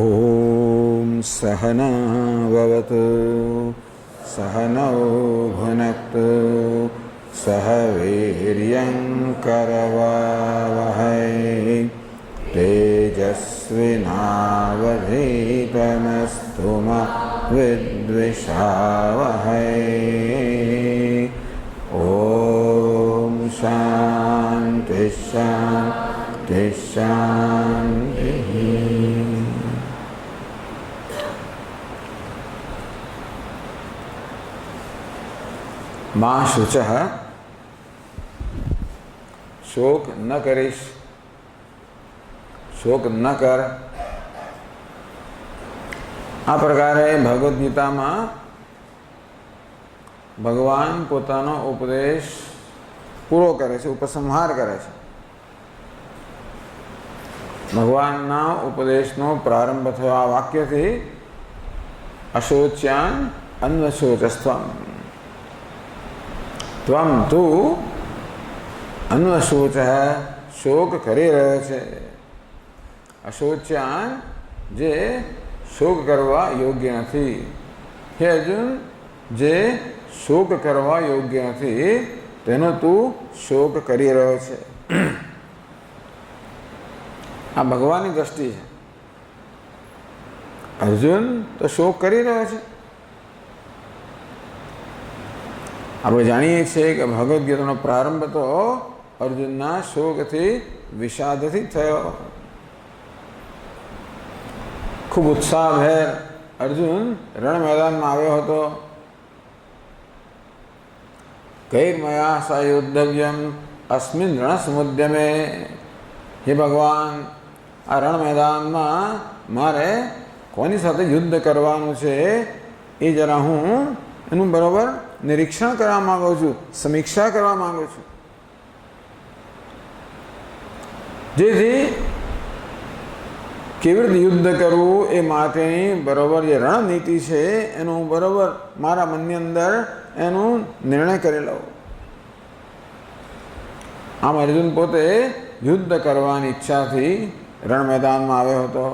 ॐ सहनाववतु सहनौ भुनक्तु सह वीर्यं करवावहै तेजस्विनावधीतमस्तु मा विद्विषावहै। ॐ शान्ति शान्ति शान्तिः। माँ शुचः शोक न करीश, शोक न कर। आ प्रकारे भगवद गीता में भगवान पोतानो उपदेश पूरो करे छे, उपसंहार करे छे। भगवानना उपदेशनो प्रारंभ थयो आ वाक्यथी अशोच्यान अन्वशोचस्त्वम्। त्वं तू अन्वशोच है, शोक करी रह्यो छे। अशोच्यान जे शोक करवा योग्य नथी। हे अर्जुन, जे शोक करवा योग्य नथी तेनो तू शोक करी रह्यो छे। आ भगवाननी दृष्टि है। अर्जुन तो शोक करी रह्यो छे। આપણે જાણીએ છીએ કે ભગવદ્ ગીતાનો પ્રારંભ તો અર્જુનના શોકથી વિષાદથી થયો। ખૂબ ઉત્સાહભેર અર્જુન રણ મેદાનમાં આવ્યો હતો। કૈર્મયા સાયુદ્ધવ્યમ અસ્મિન રણસમુદ્યમે। હે ભગવાન, આ રણ મેદાનમાં મારે કોની સાથે યુદ્ધ કરવાનું છે એ જરા હું એનું બરોબર નિરીક્ષણ કરવા માંગુ છું, સમીક્ષા કરવા માંગુ છું, જેથી કેવી રીતે યુદ્ધ કરવું એ માટેની બરોબર જે રણનીતિ છે એનું બરોબર મારા મનની અંદર એનું નિર્ણય કરી લઉં। આમ અર્જુન પોતે યુદ્ધ કરવાની ઈચ્છાથી રણ મેદાનમાં આવ્યો હતો,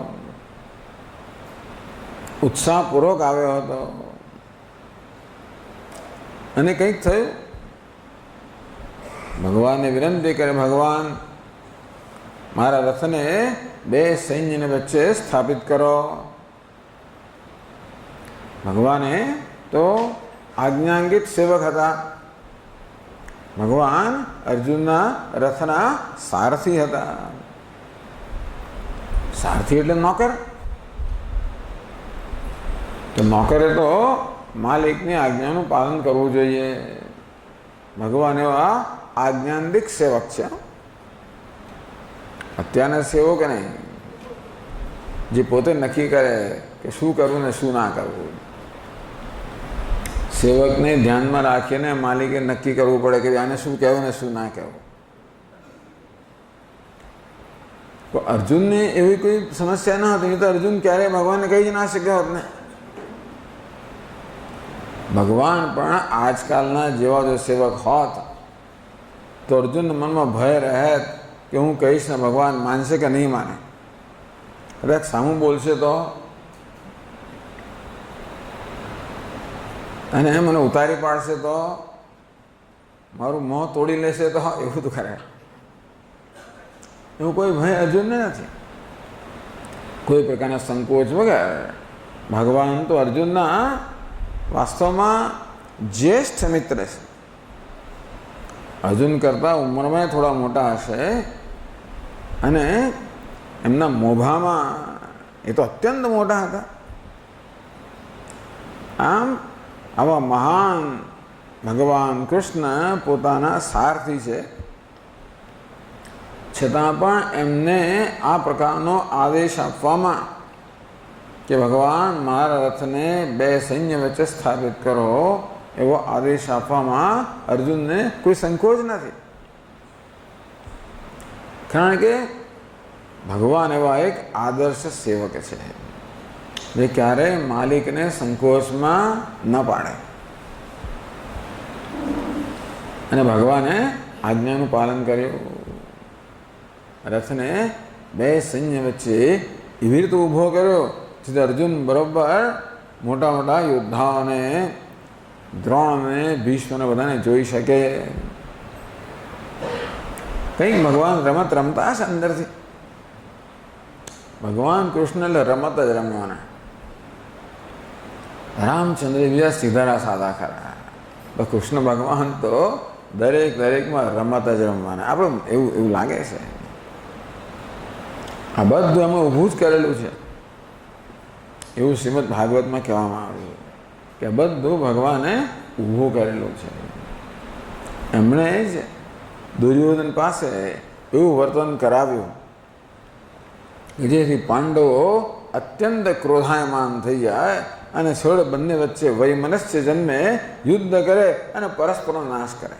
ઉત્સાહપૂર્વક આવ્યો હતો। અને કંઈક થયું। ભગવાનને વિનંતી કરે, ભગવાન મારા રથને બે સૈન્યને વચ્ચે સ્થાપિત કરો। ભગવાને તો આજ્ઞાંકિત સેવક હતા। ભગવાન અર્જુનના રથના સારથી હતા। સારથી એટલે નોકર। તો નોકરે તો માલિકની આજ્ઞાનું પાલન કરવું જોઈએ। ભગવાન એવા આજ્ઞાંતિક સેવક છે। અત્યારના સેવક નહીં, જે પોતે નક્કી કરે કે શું કરવું ને શું ના કરવું। સેવકને ધ્યાનમાં રાખીને માલિકે નક્કી કરવું પડે કે આને શું કહેવું ને શું ના કહેવું। તો અર્જુનને એવી કોઈ સમસ્યા ન હતી, તો અર્જુન ક્યારેય ભગવાનને કહી જ ના શક્યો હોત ને। ભગવાન પણ આજકાલના જેવા જો સેવક હોત તો અર્જુનના મનમાં ભય રહેત કે હું કહીશ ને ભગવાન માનશે કે નહીં માને, કદાચ સામું બોલશે તો, અને મને ઉતારી પાડશે તો, મારું મોં તોડી લેશે તો, એવું તો કરે। એવું કોઈ ભય અર્જુનને નથી, કોઈ પ્રકારના સંકોચ વગર। ભગવાન તો અર્જુનના વાસ્તવમાં જ્યેષ્ઠ મિત્ર છે। અર્જુન કરતાં ઉંમરમાં થોડા મોટા હશે અને એમના મોભામાં એ તો અત્યંત મોટા હતા। આમ આવા મહાન ભગવાન કૃષ્ણ પોતાના સારથી છે, છતાં પણ એમને આ પ્રકારનો આદેશ આપવામાં કે ભગવાન મારા રથને બે સૈન્ય વચ્ચે સ્થાપિત કરો એવો આદેશ આપવામાં અર્જુનને કોઈ સંકોચ નથી। કારણ કે ભગવાન એવા એક આદર્શ સેવક છે જે ક્યારેય માલિકને સંકોચમાં ન પાડે। અને ભગવાને આજ્ઞાનું પાલન કર્યું। રથને બે સૈન્ય વચ્ચે એવી રીતે ઊભો કર્યો જેથી અર્જુન બરોબર મોટા મોટા યોદ્ધાઓને, દ્રોણને, ભીષ્મને બધાને જોઈ શકે. કંઈક ભગવાન રમત રમતા હશે અંદરથી. ભગવાન કૃષ્ણ એટલે રમત જ રમવાના. રામચંદ્ર બીજા સીધા સાદા ખરા. કૃષ્ણ ભગવાન તો દરેકમાં રમત જ રમવાના. આપણે એવું લાગે છે. આ બધું અમે ઊભું જ કરેલું છે એવું શ્રીમદ ભાગવતમાં કહેવામાં આવ્યું કે બધું ભગવાને ઊભું કરેલું છે. એમણે જ દુર્યોધન પાસે એવું વર્તન કરાવ્યું કે જેથી પાંડવો અત્યંત ક્રોધાયમાન થઈ જાય અને છોડ બંને વચ્ચે વૈમનસ્ય જન્મે, યુદ્ધ કરે અને પરસ્પરનો નાશ કરે.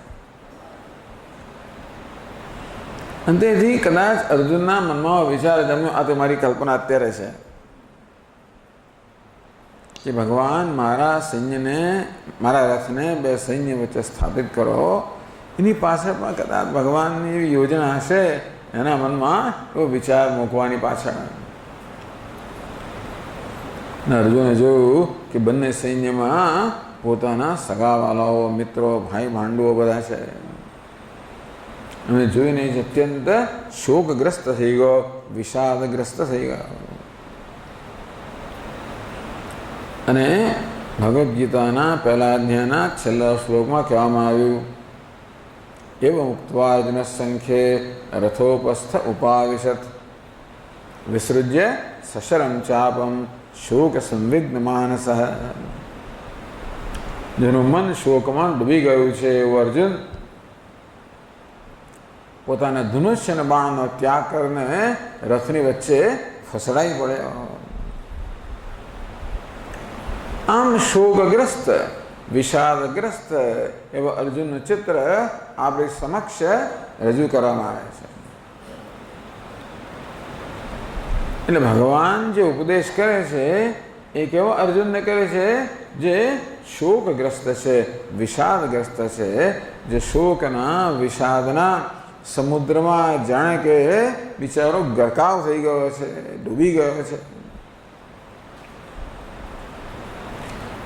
અને તેથી કદાચ અર્જુનના મનમાં વિચાર જમ્યો, આ તો મારી કલ્પના અત્યારે છે, કે ભગવાન મારા સૈન્યને, મારા રથને બે સૈન્ય વચ્ચે સ્થાપિત કરો. એની પાછળ પણ કદાચ ભગવાનની એવી યોજના હશે, એના મનમાં એવો વિચાર મૂકવાની પાછળ. અર્જુને જોયું કે બંને સૈન્યમાં પોતાના સગાવાલાઓ, મિત્રો, ભાઈ ભાંડુઓ બધા છે. અને જોઈને અત્યંત શોકગ્રસ્ત થઈ ગયો, વિષાદગ્રસ્ત થઈ ગયો. અને ભગવદ્ ગીતાના પહેલા અધ્યાયના છેલ્લા શ્લોકમાં કહેવામાં આવ્યું, એવં ઉક્ત્વા અર્જુન સંખ્યે રથોપસ્થ ઉપાવિશત વિસૃજ્ય સશરમ ચાપમ શોક સંવિઘ્ન માનસ. જેનું મન શોકમાં ડૂબી ગયું છે એવું અર્જુન પોતાના ધનુષ્ય બાણનો ત્યાગ કરીને રથની વચ્ચે ફસડાઈ પડ્યો. આમ શોકગ્રસ્ત, વિષાદગ્રસ્ત એવો અર્જુનનું ચિત્ર આપણી સમક્ષ રજૂ કરવામાં આવે છે. એટલે ભગવાન જે ઉપદેશ કરે છે એ કેવો અર્જુનને કરે છે? જે શોકગ્રસ્ત છે, વિષાદગ્રસ્ત છે, જે શોકના, વિષાદના સમુદ્રમાં જાણે કે બિચારો ગરકાવ થઈ ગયો છે, ડૂબી ગયો છે.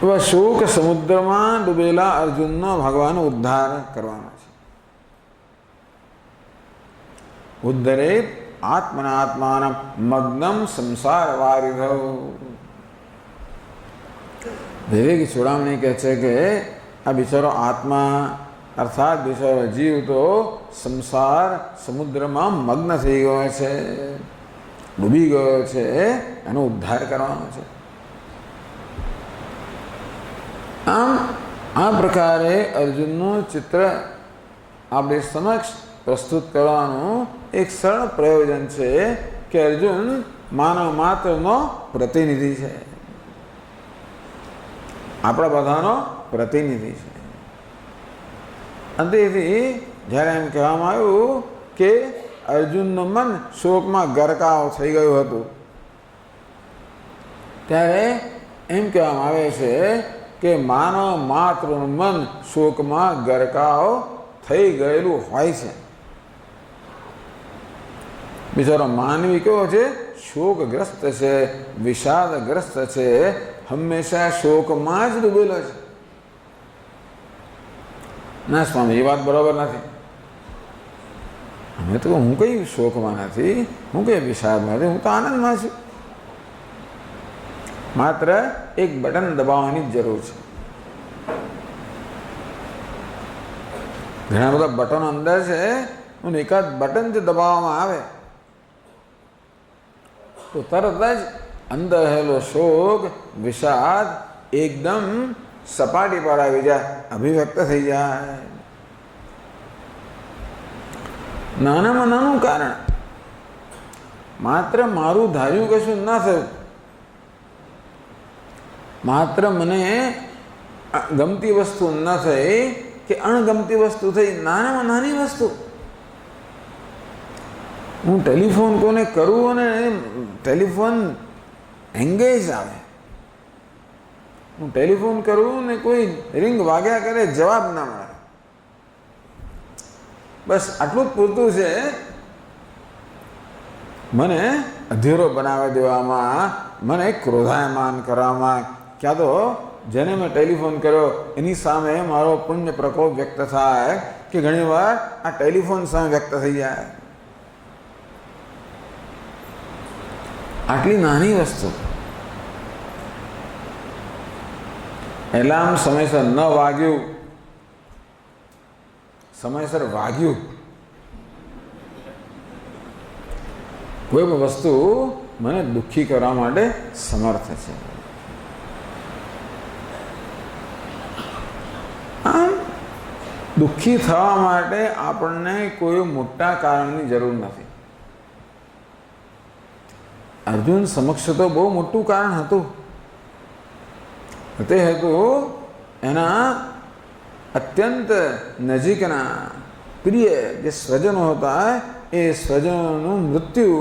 એવા શોક સમુદ્રમાં ડૂબેલા અર્જુનનો ભગવાન ઉદ્ધાર કરવાનો છે. ઉદ્ધરેત આત્મનાત્માન મગ્નમ સંસાર વારિધૌ. વિવેક ચૂડામણી કહે છે કે આ બિચારો આત્મા અર્થાત બિચારો જીવ તો સંસાર સમુદ્રમાં મગ્ન થઈ ગયો છે, ડૂબી ગયો છે, એનો ઉદ્ધાર કરવાનો છે. આમ આ પ્રકારે અર્જુનનું ચિત્ર આપણી સમક્ષ પ્રસ્તુત કરવાનું એક સરળ પ્રયોજન છે કે અર્જુન માનવ માત્રનો પ્રતિનિધિ છે, આપણા બધાનો પ્રતિનિધિ છે. અને તેથી જ્યારે એમ કહેવામાં આવ્યું કે અર્જુનનું મન શોકમાં ગરકાવ થઈ ગયું હતું, ત્યારે એમ કહેવામાં આવે છે કે માનવ માત્રનું મન શોકમાં ગરકાવ થઈ ગયેલું હોય છે. બિચારો માનવી કેવો છે? શોકગ્રસ્ત છે, વિષાદગ્રસ્ત છે, હંમેશા શોકમાં જ ડૂબેલો છે. ના સ્વામી, એ વાત બરાબર નથી. અમે તો હું કઈ શોકમાં નથી, હું કઈ વિષાદમાં નથી, હું તો આનંદમાં છું. માત્ર એક બટન દબાવવાની જ જરૂર છે. ઘણા બધા બટનો અંદર છે, અને એકાદ બટન જે દબાવવામાં આવે તો તરત જ અંદર રહેલો શોક, વિષાદ એકદમ સપાટી પર આવી જાય, અભિવ્યક્ત થઈ જાય. નાનામાં નાનું કારણ, માત્ર મારું ધાર્યું કશું ના થયું, માત્ર મને ગમતી વસ્તુ ન થઈ કે અણગમતી વસ્તુ થઈ, નાનામાં નાની વસ્તુ. હું ટેલિફોન કોને કરું અને ટેલિફોન એંગેજ આવે, હું ટેલિફોન કરું ને કોઈ રિંગ વાગ્યા કરે, જવાબ ના મળે, બસ આટલું જ પૂરતું છે મને અધીરો બનાવી દેવામાં, મને ક્રોધાયમાન કરવામાં, ક્યાં તો જેને મેં ટેલિફોન કર્યો એની સામે મારો પુણ્ય પ્રકોપ વ્યક્ત થાય કે ઘણીવાર આ ટેલિફોન સામે વ્યક્ત થઈ જાય. આટલી નાની વસ્તુ, એલાર્મ સમયસર ન વાગ્યું, સમયસર વાગ્યું, કોઈ પણ વસ્તુ મને દુઃખી કરવા માટે સમર્થ છે. આમ દુઃખી થવા માટે આપણને કોઈ મોટા કારણની જરૂર નથી. અર્જુન સમક્ષ તો બહુ મોટું કારણ હતું. તે હતું એના અત્યંત નજીકના પ્રિય જે સ્વજનો હતા એ સ્વજનોનું મૃત્યુ,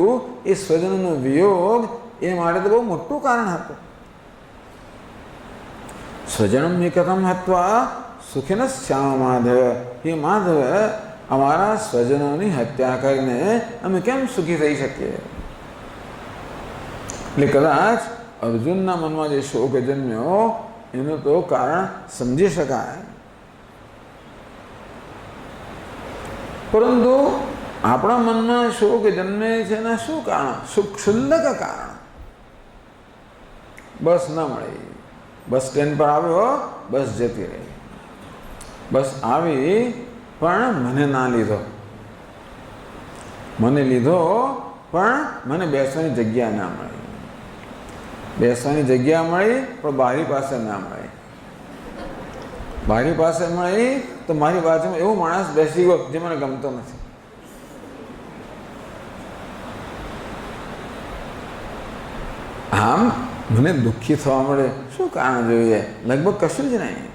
એ સ્વજનોનો વિયોગ, એ માટે તો બહુ મોટું કારણ હતું. સ્વજનમ કથમ હત્વા સુખિન શ્યામ માધવ, હે માધવ, અમારા સ્વજનોની હત્યા કરીને અમે કેમ સુખી થઈ શકીએ? એટલે કદાચ અર્જુનના મનમાં જે શોક જન્મ્યો એનું તો કારણ સમજી શકાય, પરંતુ આપણા મનમાં શોક જન્મે છે એના શું કારણ? ક્ષુલ્લક કારણ. બસ ન મળી, બસ સ્ટેન્ડ પર આવ્યો, બસ જતી રહી, બસ આવી પણ મને ના લીધો, મને લીધો પણ મને બેસવાની જગ્યા ના મળી, બેસવાની જગ્યા મળી પણ બારી પાસે ના મળી, બારી પાસે મળી તો મારી બાજુમાં એવો માણસ બેસી ગયો જે મને ગમતો નથી. આમ મને દુઃખી થવા મળે શું કારણ જોઈએ? લગભગ કશું જ નહીં.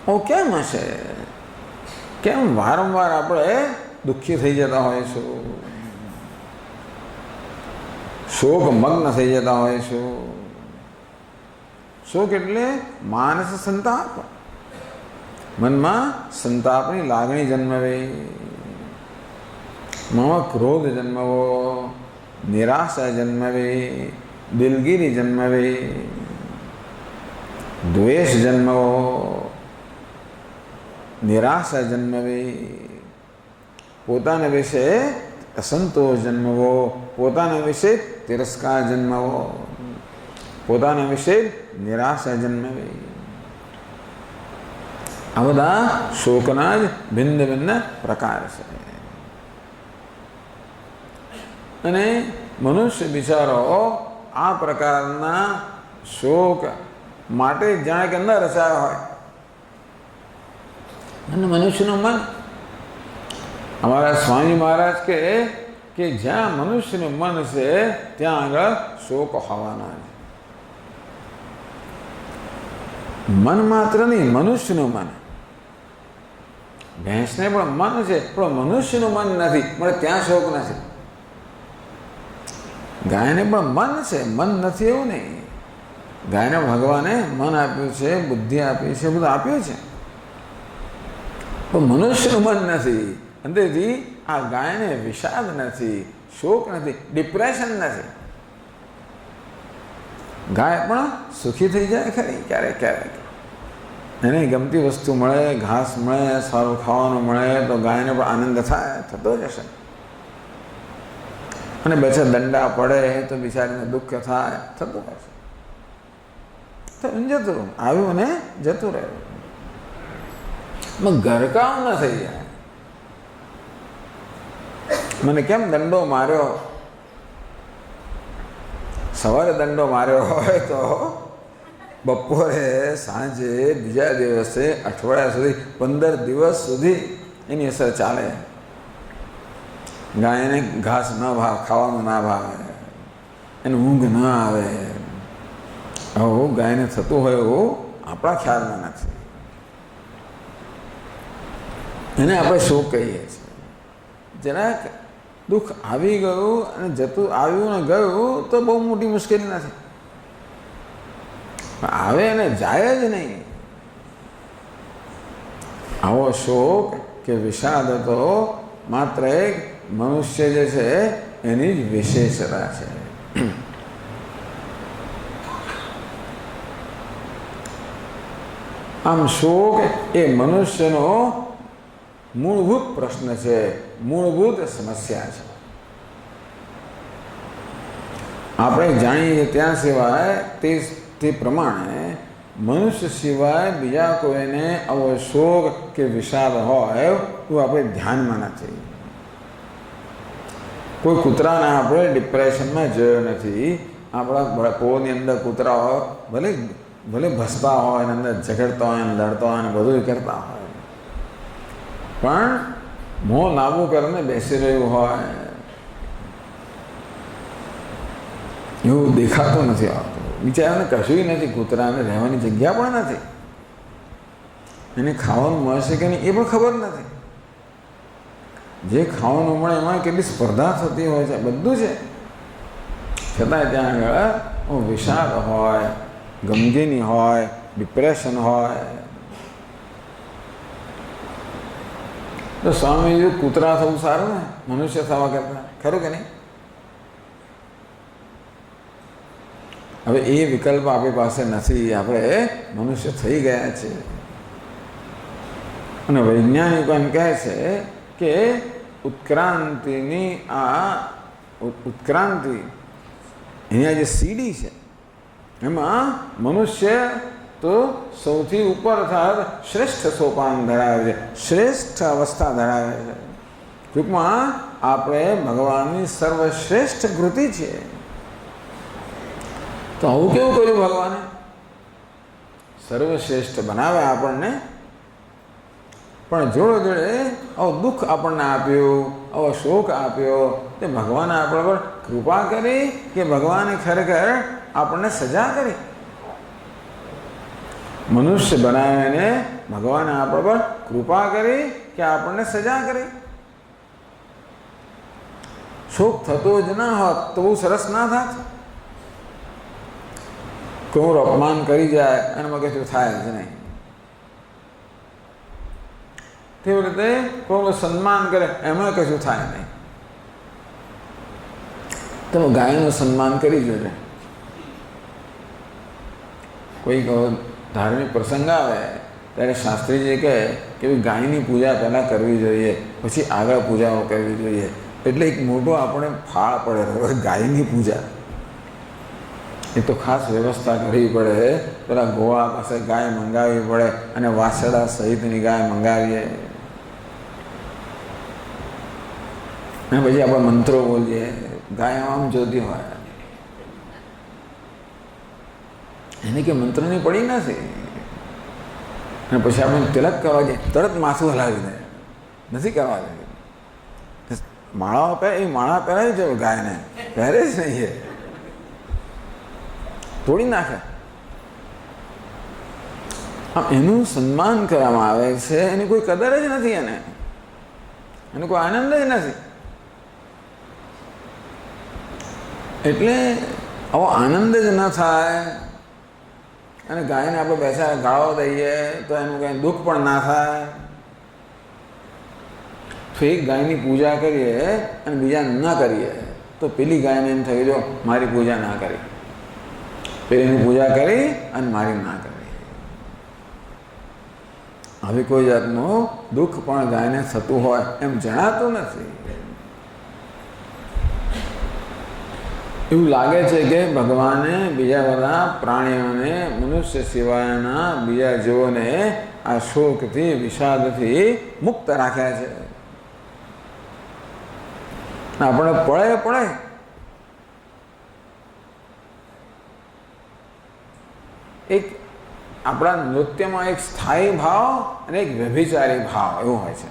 ઓ કેમ હશે? કેમ વારંવાર આપણે દુઃખી થઈ જતા હોઈશું, શોક મગ્ન થઈ જતા હોઈશું? શોક એટલે માનસ સંતાપ, મનમાં સંતાપની લાગણી જન્મવે, મનમાં ક્રોધ જન્મવો, નિરાશા જન્મવે, દિલગીરી જન્મવે, દ્વેષ જન્મવો, નિરાશા જન્મવે, પોતાના વિશે અસંતોષ જન્મવો, પોતાના વિશે તિરસ્કાર જન્મવો, પોતાના વિશે નિરાશા જન્મવે. આ બધા શોકના જ ભિન્ન ભિન્ન પ્રકાર છે. અને મનુષ્ય બિચારો આ પ્રકારના શોક માટે જાણે કે ન રચાયો હોય. અને મનુષ્યનું મન, અમારા સ્વામી મહારાજ કે જ્યાં મનુષ્યનું મન છે ત્યાં આગળ શોક હોવાના છે. મન માત્ર નહીં, મનુષ્યનું મન. ભેંસને પણ મન છે પણ મનુષ્યનું મન નથી, પણ ત્યાં શોક નથી. ગાયને પણ મન છે, મન નથી એવું નહીં. ગાયને ભગવાને મન આપ્યું છે, બુદ્ધિ આપી છે, બધું આપ્યું છે, પણ મનુષ્યનું મન નથી. અંદરથી આ ગાયને વિષાદ નથી, શોક નથી, ડિપ્રેશન નથી. ગાય પણ સુખી થઈ જાય ખરી ક્યારેક ક્યારેક. એને ગમતી વસ્તુ મળે, ઘાસ મળે, સારું ખાવાનું મળે તો ગાયને પણ આનંદ થાય, થતો જ હશે. અને બેચા દંડા પડે તો બિચારીને દુઃખ થાય, થતું હશે. તો જતું આવ્યું ને જતું રહ્યું. ગરકાવ ન થઈ જાય. મને કેમ દંડો માર્યો? સવારે દંડો માર્યો હોય તો બપોરે, સાંજે, બીજા દિવસે, અઠવાડિયા સુધી, 15 દિવસ સુધી એની અસર ચાલે. ગાયને ઘાસ ન ભાવે, ખાવાનું ના ભાવે, એને ઊંઘ ન આવે, આવું ગાયને થતું હોય એવું આપણા ખ્યાલમાં નથી. એને આપણે શોક કહીએ છીએ. જરાક દુઃખ આવી ગયું અને જતું, આવ્યું ને ગયું તો બહુ મોટી મુશ્કેલી નથી. આવે અને જાય જ નહીં. આવો શોક કે વિષાદ હતો માત્ર એક મનુષ્ય જે છે એની જ વિશેષતા છે. આમ શોક એ મનુષ્યનો મૂળભૂત પ્રશ્ન છે, મૂળભૂત સમસ્યા છે. આપણે જાણીએ ત્યાં સિવાય તે પ્રમાણે મનુષ્ય સિવાય બીજા કોઈને આવો શોક કે વિષાદ હોય એવું આપણે ધ્યાનમાં નથી. કોઈ કૂતરાને આપણે ડિપ્રેશનમાં જોયો નથી. આપણા પોળની અંદર કૂતરાઓ ભલે ભસતા હોય, એની અંદર ઝઘડતા હોય, લડતા હોય, બધું કરતા હોય, પણ મોં લાંબુ કરીને બેસી રહ્યું હોય એવું દેખાતું નથી આવતું. બિચારાને કશું નથી, કૂતરાને રહેવાની જગ્યા પણ નથી, એને ખાવાનું મળશે કે નહીં એ પણ ખબર નથી. જે ખાવાનું મળે એમાં કેટલી સ્પર્ધા થતી હોય છે, બધું છે. છતાંય ત્યાં આગળ વિષાદ હોય, ગમગીની હોય, ડિપ્રેશન હોય. તો સ્વામીજી કૂતરા થવું સારું ને મનુષ્ય થવા કરતા, ખરું કે નહીં? હવે એ વિકલ્પ આપણી પાસે નથી, આપણે મનુષ્ય થઈ ગયા છે. અને વૈજ્ઞાનિકો એમ કહે છે કે ઉત્ક્રાંતિની ઉત્ક્રાંતિ અહીંયા જે સીડી છે એમાં મનુષ્ય તો સૌથી ઉપર અર્થાત શ્રેષ્ઠ સોપાન ધરાવે છે, શ્રેષ્ઠ અવસ્થા ધરાવે છે. ટૂંકમાં આપણે ભગવાનની સર્વશ્રેષ્ઠ કૃતિ છે. તો આવું કેવું કર્યું ભગવાને? સર્વશ્રેષ્ઠ બનાવે આપણને, પણ જોડે જોડે આવું દુઃખ આપણને આપ્યું, આવો શોક આપ્યો. તે ભગવાને આપણા પર કૃપા કરી કે ભગવાને ખરેખર આપણને સજા કરી? મનુષ્ય બનાવીને ભગવાને આપણા પર કૃપા કરી કે આપણને સજા કરી? શોક થતો જ ના હોત તો બહુ સરસ ના થાત. કોઈ અપમાન કરી જાય એનામાં કશું થાય જ નહીં. તેવી રીતે કોઈ સન્માન કરે એમાં કશું થાય નહીં. તમે ગાયનું સન્માન કરી જોજો. કોઈ ધાર્મિક પ્રસંગ આવે ત્યારે શાસ્ત્રીજી કહે કે ગાયની પૂજા પહેલાં કરવી જોઈએ, પછી આગળ પૂજાઓ કરવી જોઈએ. એટલે એક મોટો આપણે ફાળ પડે ગાયની પૂજા. એ તો ખાસ વ્યવસ્થા કરવી પડે. પેલા ગોવાળા પાસે ગાય મંગાવવી પડે અને વાસડા સહિતની ગાય મંગાવીએ અને પછી આપણે મંત્રો બોલીએ. ગાય આમ જોતી હોય એને કે મંત્રની પડી નથી, અને પછી આપણે તિલક કરવા જઈએ તરત માથું હલાવી દે. નથી કરવા દે. માળાઓ પહેરે, એ માળા પહેરાવી છે ગાયને, પહેરે જ નહીં, એ તોડી નાખે. આમ એનું સન્માન કરવામાં આવે છે, એની કોઈ કદર જ નથી, એને કોઈ આનંદ જ નથી. એટલે આવો આનંદ જ ન થાય. અને ગાયને આપણે બેસા ગાળો દઈએ તો એનું કંઈ દુઃખ પણ ના થાય. તો એક ગાયની પૂજા કરીએ અને બીજા ન કરીએ તો પેલી ગાયને એમ થયું જો મારી પૂજા ના કરી, પેલીની પૂજા કરી અને મારી ના કરી. હવે કોઈ જાતનું દુઃખ પણ ગાયને થતું હોય એમ જણાતું નથી. એવું લાગે છે કે ભગવાને બીજા બધા પ્રાણીઓને, મનુષ્ય સિવાયના બીજા જીવોને આ શોકથી, વિષાદથી મુક્ત રાખ્યા છે. આપણે પડે એક આપણા નૃત્યમાં એક સ્થાયી ભાવ અને એક વ્યભિચારી ભાવ એવું હોય છે.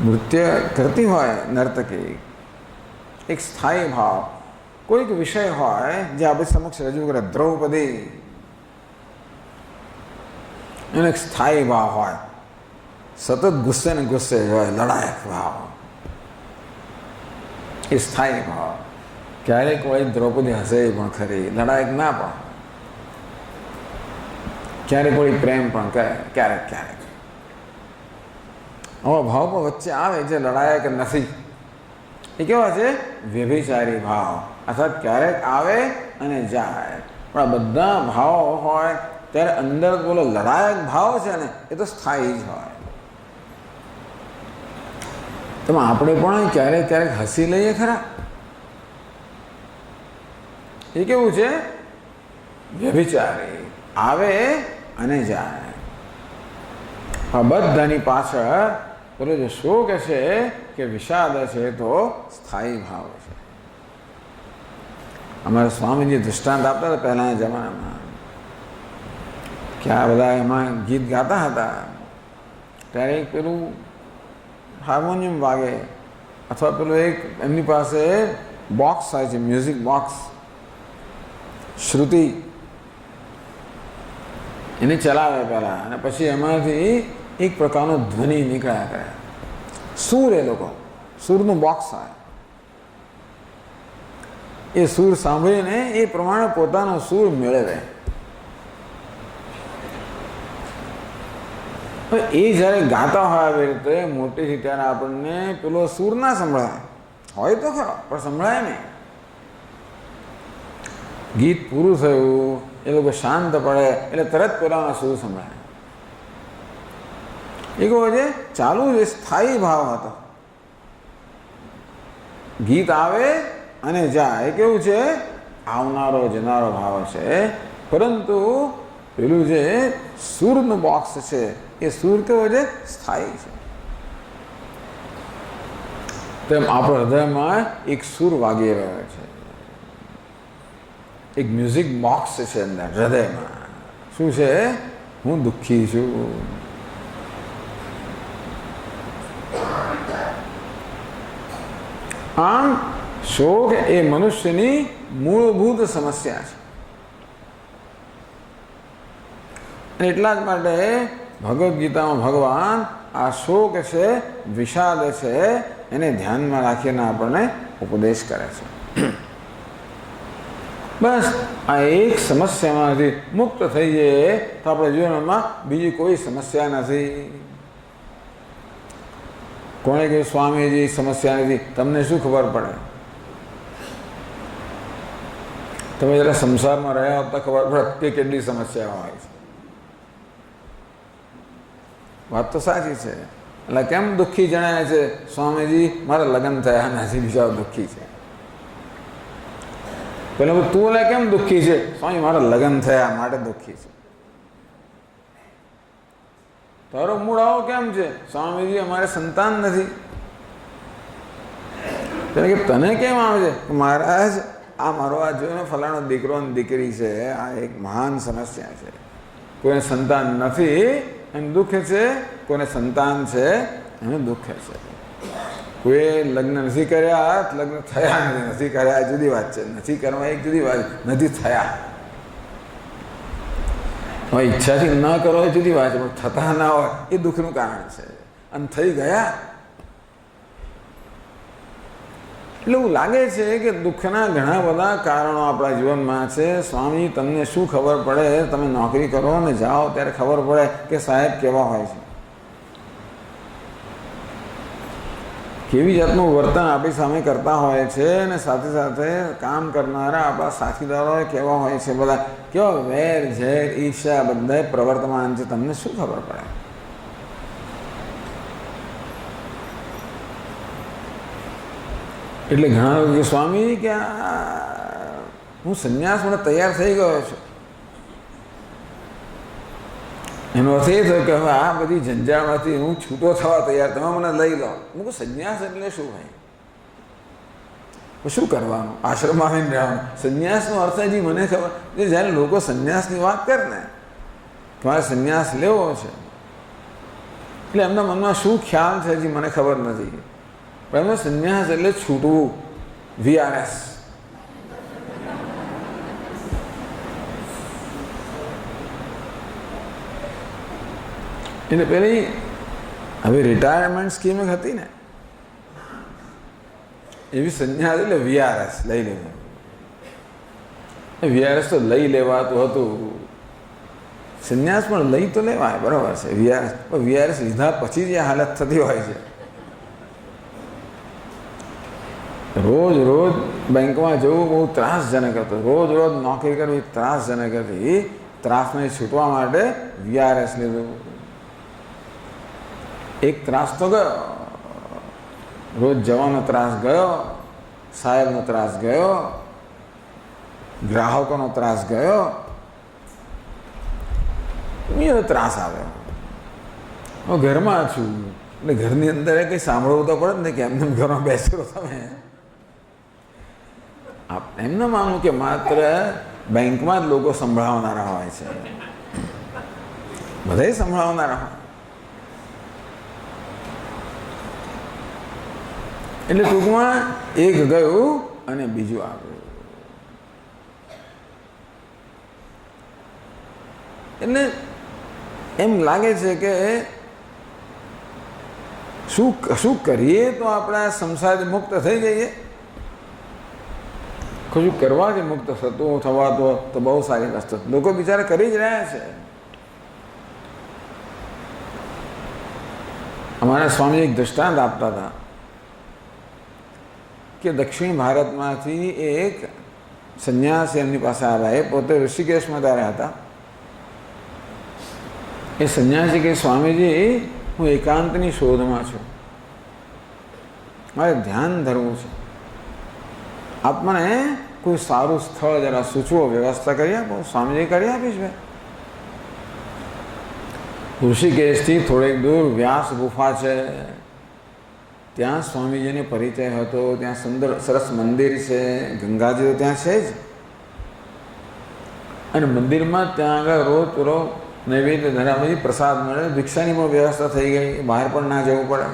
નૃત્ય કરતી હોય નર્તકી, એક સ્થાયી ભાવ, કોઈક વિષય હોય જે આપણી સમક્ષ રજૂ કરે. દ્રૌપદી એનો એક સ્થાયી ભાવ હોય, સતત ગુસ્સે ને ગુસ્સે હોય, લડાયક ભાવ, એ સ્થાયી ભાવ. ક્યારેક કોઈ દ્રૌપદી હસે પણ ખરી, લડાયક ના પણ, ક્યારેક કોઈ પ્રેમ પણ કરે, ક્યારેક ક્યારેક. આવા ભાવ પણ વચ્ચે આવે જે લડાયક નથી, એ કેવા છે? વ્યભિચારી ભાવ, અર્થાત ક્યારેક આવે અને જાય. પણ આ બધા ભાવો હોય ત્યારે અંદર બોલો લડાયક ભાવ છે ને એ તો સ્થાયી જ હોય. તમે આપણે પણ ક્યારેક ક્યારેક હસી લઈએ ખરા, એ કેવું છે? વ્યભિચારી, આવે અને જાય. આ બધાની પાછળ પેલો જે શોક છે કે વિષાદ છે તો સ્થાયી ભાવ છે. અમારા સ્વામીજી દૃષ્ટાંત આપતા હતા પહેલાના જમાનામાં કે આ બધા એમાં ગીત ગાતા હતા ત્યારે એક પેલું હાર્મોનિયમ વાગે અથવા પેલું એક એમની પાસે બોક્સ હોય છે, મ્યુઝિક બોક્સ, શ્રુતિ, એને ચલાવે પહેલાં અને પછી એમાંથી એક પ્રકારનો ધ્વનિ નીકળ્યા કરે. સૂર, એ લોકો સૂરનું બોક્સ હોય, એ સૂર સાંભળીને એ પ્રમાણે પોતાનો સૂર મેળવે. એ જ્યારે ગાતા હોય આવી રીતે મોટેથી ત્યારે આપણને પેલો સૂર ના સંભળાય, હોય તો ખરો પણ સંભળાય નહીં. ગીત પૂરું થયું, એ લોકો શાંત પડે એટલે તરત પેલાનો સૂર સંભળાય. એ કહો છે ચાલુ જે સ્થાયી ભાવ હતો, ગીત આવે અને જાય, એ કેવું છે? આવનારો જનારો ભાવ છે. પરંતુ પેલું જે સૂરનું બોક્સ છે એ સૂર કેવો છે? સ્થાયી છે. તેમ આપણા હૃદયમાં એક સૂર વાગી રહ્યો છે, એક મ્યુઝિક બોક્સ છે અંદર હૃદયમાં. શું છે? હું દુઃખી છું. આમ શોક એ મનુષ્યની મૂળભૂત સમસ્યા છે. અને એટલા જ માટે ભગવદ્ ગીતામાં ભગવાન આ શોક છે, વિષાદ છે, એને ધ્યાનમાં રાખીને આપણને ઉપદેશ કરે છે. બસ આ એક સમસ્યામાંથી મુક્ત થઈ જઈએ તો આપણા જીવનમાં બીજી કોઈ સમસ્યા નથી. કોણે કહ્યું સ્વામીજી સમસ્યા નથી? તમને શું ખબર પડે? તમે જરા સંસારમાં રહ્યા હોત તો ખબર પડે કે કેટલી સમસ્યાઓ હોય છે. વાત તો સાચી છે. એટલે કેમ દુઃખી જણાય છે? સ્વામીજી મારા લગ્ન થયા નથી, બીજા દુઃખી છે. પેલા તું એટલે કેમ દુઃખી છે? સ્વામી મારા લગ્ન થયા માટે દુઃખી છે. તારો મૂળ આવો કેમ છે? સ્વામીજી અમારે સંતાન નથી. કે તને કેમ આવે છે? મહારાજ આ મારો આ જોઈને ફલાણો દીકરો ને દીકરી છે, આ એક મહાન સમસ્યા છે. કોઈને સંતાન નથી એને દુઃખ છે, કોઈને સંતાન છે એને દુઃખ છે. કોઈ લગ્ન નથી કર્યા, લગ્ન થયા નથી કર્યા જુદી વાત છે, નથી કરવા એક જુદી વાત, નથી થયા. હવે ઈચ્છાથી ન કરો એ જુદી વાત છે, પણ થતા ના હોય એ દુઃખનું કારણ છે. અને થઈ ગયા એટલે એવું લાગે છે કે દુઃખના ઘણા બધા કારણો આપણા જીવનમાં છે. સ્વામી તમને શું ખબર પડે? તમે નોકરી કરો ને જાઓ ત્યારે ખબર પડે કે સાહેબ કેવા હોય છે, કેવી જાતનું વર્તન આપણી સામે કરતા હોય છે, અને સાથે સાથે કામ કરનારા આપણા સાથીદારો કેવા હોય છે, બધા કેવા વેર ઝેર ઈર્ષ્યા બધા પ્રવર્તમાન છે. તમને શું ખબર પડે? એટલે ઘણા લોકો સ્વામી કે હું સંન્યાસ માટે તૈયાર થઈ ગયો છું. એનો અર્થ એ થયો કે હવે આ બધી ઝંઝાળમાંથી હું છૂટો થવા તૈયાર, તમે મને લઈ લો. હું કહું સંન્યાસ એટલે શું ભાઈ? શું કરવાનું? આશ્રમમાં આવીને રહેવાનું. સંન્યાસનો અર્થ હજી મને ખબર, જ્યારે લોકો સંન્યાસની વાત કરે ને, તમારે સંન્યાસ લેવો છે એટલે એમના મનમાં શું ખ્યાલ છે હજી મને ખબર નથી. પણ એમનો સંન્યાસ એટલે છૂટવું, VRS. એટલે પેલી હવે રિટાયરમેન્ટ સ્કીમ એક હતી ને, એવી સંન્યાસ એટલે VRS લઈ લેવું. VRS તો લઈ લેવાતું હતું, સંન્યાસ પણ લઈ તો લેવાય, બરાબર છે. વીઆરએસ લીધા પછી જે હાલત થતી હોય છે, રોજ રોજ બેંકમાં જવું બહુ ત્રાસજનક હતું, રોજ રોજ નોકરી કરવી ત્રાસજનક હતી. ત્રાસને છૂટવા માટે વીઆરએસ લીધું. એક ત્રાસ તો ગયો, રોજ જવાનો ત્રાસ ગયો, સાહેબનો ત્રાસ ગયો, ગ્રાહકોનો ત્રાસ ગયો, બીજો ત્રાસ આવ્યો. હું ઘરમાં છું એટલે ઘરની અંદર કંઈ સાંભળવું તો પડે ને કે એમને ઘરમાં બેસો તમે. એમને માનું કે માત્ર બેંકમાં જ લોકો સંભળાવનારા હોય છે, બધાય સંભળાવનારા હોય. એટલે ટૂંકમાં એક ગયું અને બીજું આવ્યું. એટલે એમ લાગે છે કે શું કરીએ તો આપણા સંસારથી મુક્ત થઈ જઈએ. કશું કરવાથી મુક્ત થવા તો બહુ સારી વસ્તુ. લોકો બિચારા કરી જ રહ્યા છે. અમારા સ્વામી એક દૃષ્ટાંત આપતા હતા કે દક્ષિણ ભારતમાંથી એક સંન્યાસી એમની પાસે આવ્યા. એ પોતે ઋષિકેશમાં ત્યાં હતા. એ સંન્યાસી કે સ્વામીજી, હું એકાંતની શોધમાં છું, મારે ધ્યાન ધરવું છે, આપ મને કોઈ સારું સ્થળ જરા સૂચવો, વ્યવસ્થા કરી આપો. સ્વામીજી કરી આપીશ ભાઈ. ઋષિકેશથી થોડેક દૂર વ્યાસ ગુફા છે, ત્યાં સ્વામીજીને પરિચય હતો. ત્યાં સુંદર સરસ મંદિર છે, ગંગાજી તો ત્યાં છે જ. અને મંદિરમાં ત્યાં આગળ રોજ નૈવેદ્ય ધરાવવાથી પ્રસાદ મળે, ભિક્ષાની પણ વ્યવસ્થા થઈ ગઈ, બહાર પણ ના જવું પડે.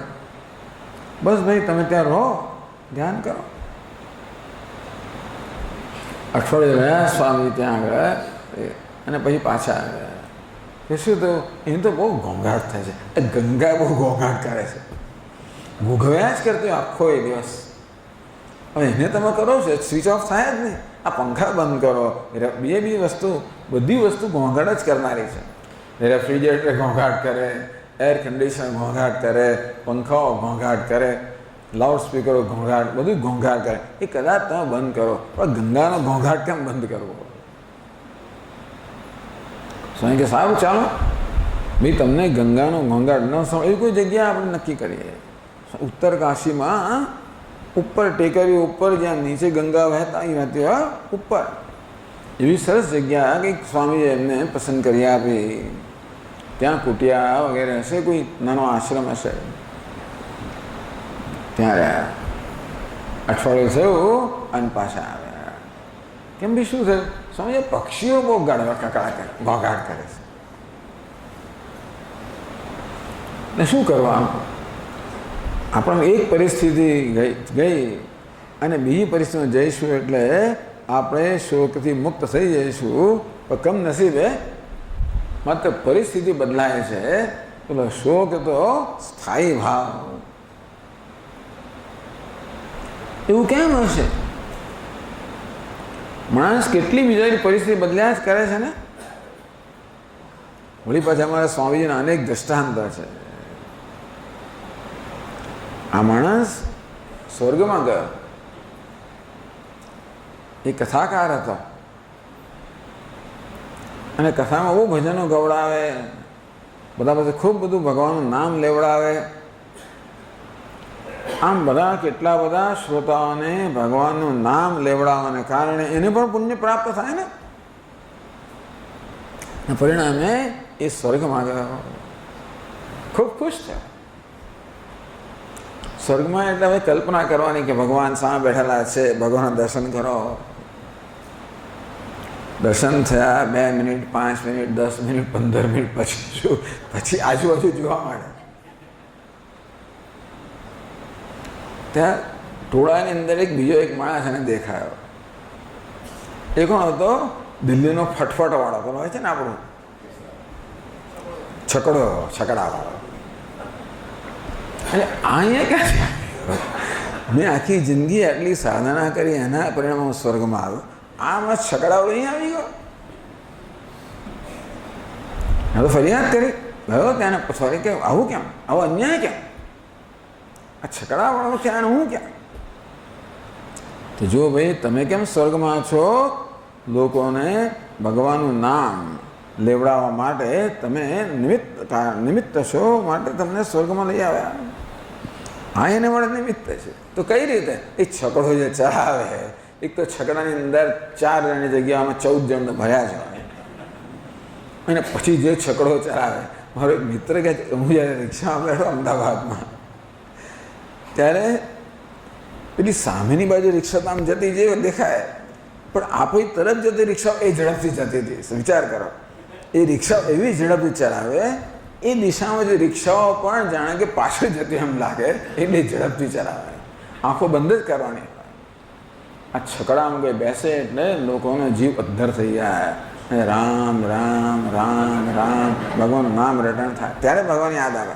બસ ભાઈ તમે ત્યાં રહો, ધ્યાન કરો. અઠવાડિયે રહ્યા સ્વામી ત્યાં આગળ અને પછી પાછા આવ્યા. કે શું તો એને તો બહુ ઘોંઘાટ થાય છે, એ ગંગા બહુ ઘોંઘાટ કરે છે, ઘૂઘવ્યા જ કરતી આખો એ દિવસ. હવે એને તમે કરો છો, સ્વિચ ઓફ થાય જ નહીં. આ પંખા બંધ કરો, બીજી વસ્તુ, બધી વસ્તુ ઘોંઘાટ જ કરનારી છે. રેફ્રિજરેટર ઘોંઘાટ કરે, એર કન્ડિશનર ઘોંઘાટ કરે, પંખાઓ ઘોંઘાટ કરે, લાઉડ સ્પીકરો ઘોંઘાટ, બધું ઘોંઘાટ કરે. એ કદાચ તમે બંધ કરો, પણ ગંગાનો ઘોંઘાટ કેમ બંધ કરવો? સ્વામી કે સારું ચાલો ભાઈ, તમને ગંગાનો ઘોંઘાટ ન સમય એવી કોઈ જગ્યા આપણે નક્કી કરીએ. ઉત્તર કાશીમાં ઉપર ટેકરી ઉપર, જ્યાં નીચે ગંગા વહેતી હોય ઉપર, એવી સરસ જગ્યા કંઈક સ્વામીએ એમને પસંદ કરી આપી. ત્યાં કુટિયા વગેરે હશે, કોઈ નાનો આશ્રમ હશે, ત્યાં રહ્યા. અઠવાડિયું થયું અને પાછા આવ્યા. કેમ ભાઈ શું થયું? સ્વામી પક્ષીઓ બહુ ઘોંઘાટ કરે છે ને શું કરવાનું? આપણને એક પરિસ્થિતિ ગઈ અને બીજી પરિસ્થિતિમાં જઈશું એટલે આપણે શોકથી મુક્ત થઈ જઈશું. પણ કમનસીબે માત્ર પરિસ્થિતિ બદલાય છે, પેલો શોક તો સ્થાયી ભાવ. એવું કેમ હશે? માણસ કેટલી બીજાની પરિસ્થિતિ બદલ્યા જ કરે છે ને. વળી પાછા અમારા સ્વામીજીના અનેક દ્રષ્ટાંત છે. આ માણસ સ્વર્ગમાં ગયો, એ કથાકાર હતો અને કથામાં બહુ ભજનો ગવડાવે, બધા પાસે ખૂબ બધું ભગવાનનું નામ લેવડાવે. આમ બધા કેટલા બધા શ્રોતાઓને ભગવાનનું નામ લેવડાવવાને કારણે એને પણ પુણ્ય પ્રાપ્ત થાય ને. પરિણામે એ સ્વર્ગમાં ગયો, ખૂબ ખુશ થયો. સ્વર્ગમાં એટલે હવે કલ્પના કરવાની કે ભગવાન સામે બેઠેલા છે, ભગવાનના દર્શન કરો. દર્શન થયા 2 મિનિટ, 5 મિનિટ, 10 મિનિટ, 15 મિનિટ પછી શું? પછી આજુબાજુ જોવા માંડે. ત્યાં ટોળાની અંદર એક બીજો એક માણસ એને દેખાયો. એ કોણ હતો? દિલ્હીનો ફટફટવાળો પેલો હોય છે ને આપણો છકડાવાળો. એટલે અહીંયા ક્યાં મેં આખી જિંદગી આટલી સાધના કરી, એના પરિણામે સ્વર્ગમાં આવ્યો. આમાં છકડાવાળો અહીં આવી ગયો. તો ફરિયાદ કરી ગયો ત્યાં ફરી કે આવું કેમ, આવો અન્યાય કેમ, આ છકડાવાળો છે અને હું ક્યાં? તો જો ભાઈ તમે કેમ સ્વર્ગમાં છો, લોકોને ભગવાનનું નામ લેવડાવવા માટે તમે નિમિત્ત છો, માટે તમને સ્વર્ગમાં લઈ આવ્યા. હા, એને વડે નિમિત્ત છે. તો કઈ રીતે? એ છકડો જે ચલાવે, એક તો છકડાની અંદર 4 જણની જગ્યામાં 14 જણ ભર્યા છે, અને પછી જે છકડો ચલાવે, મારો એક મિત્ર કે હું જ્યારે રિક્ષામાં બેઠો અમદાવાદમાં, ત્યારે પેલી સામેની બાજુ રિક્ષા તો આમ જતી જેવી દેખાય, પણ આપણી તરફ જતી રિક્ષા એ ઝડપથી જતી હતી. વિચાર કરો, એ રિક્ષા એવી ઝડપથી ચલાવે, એ દિશામાં જે રિક્ષાઓ પણ જાણે કે પાછળ જતી એમ લાગે, એટલી ઝડપથી ચલાવે, આંખો બંધ જ કરવાની. આ છકડામાં કોઈ બેસે એટલે લોકોનો જીવ અદ્ધર થઈ જાય. રામ રામ રામ રામ ભગવાનનું નામ રટણ થાય ત્યારે ભગવાન યાદ આવે.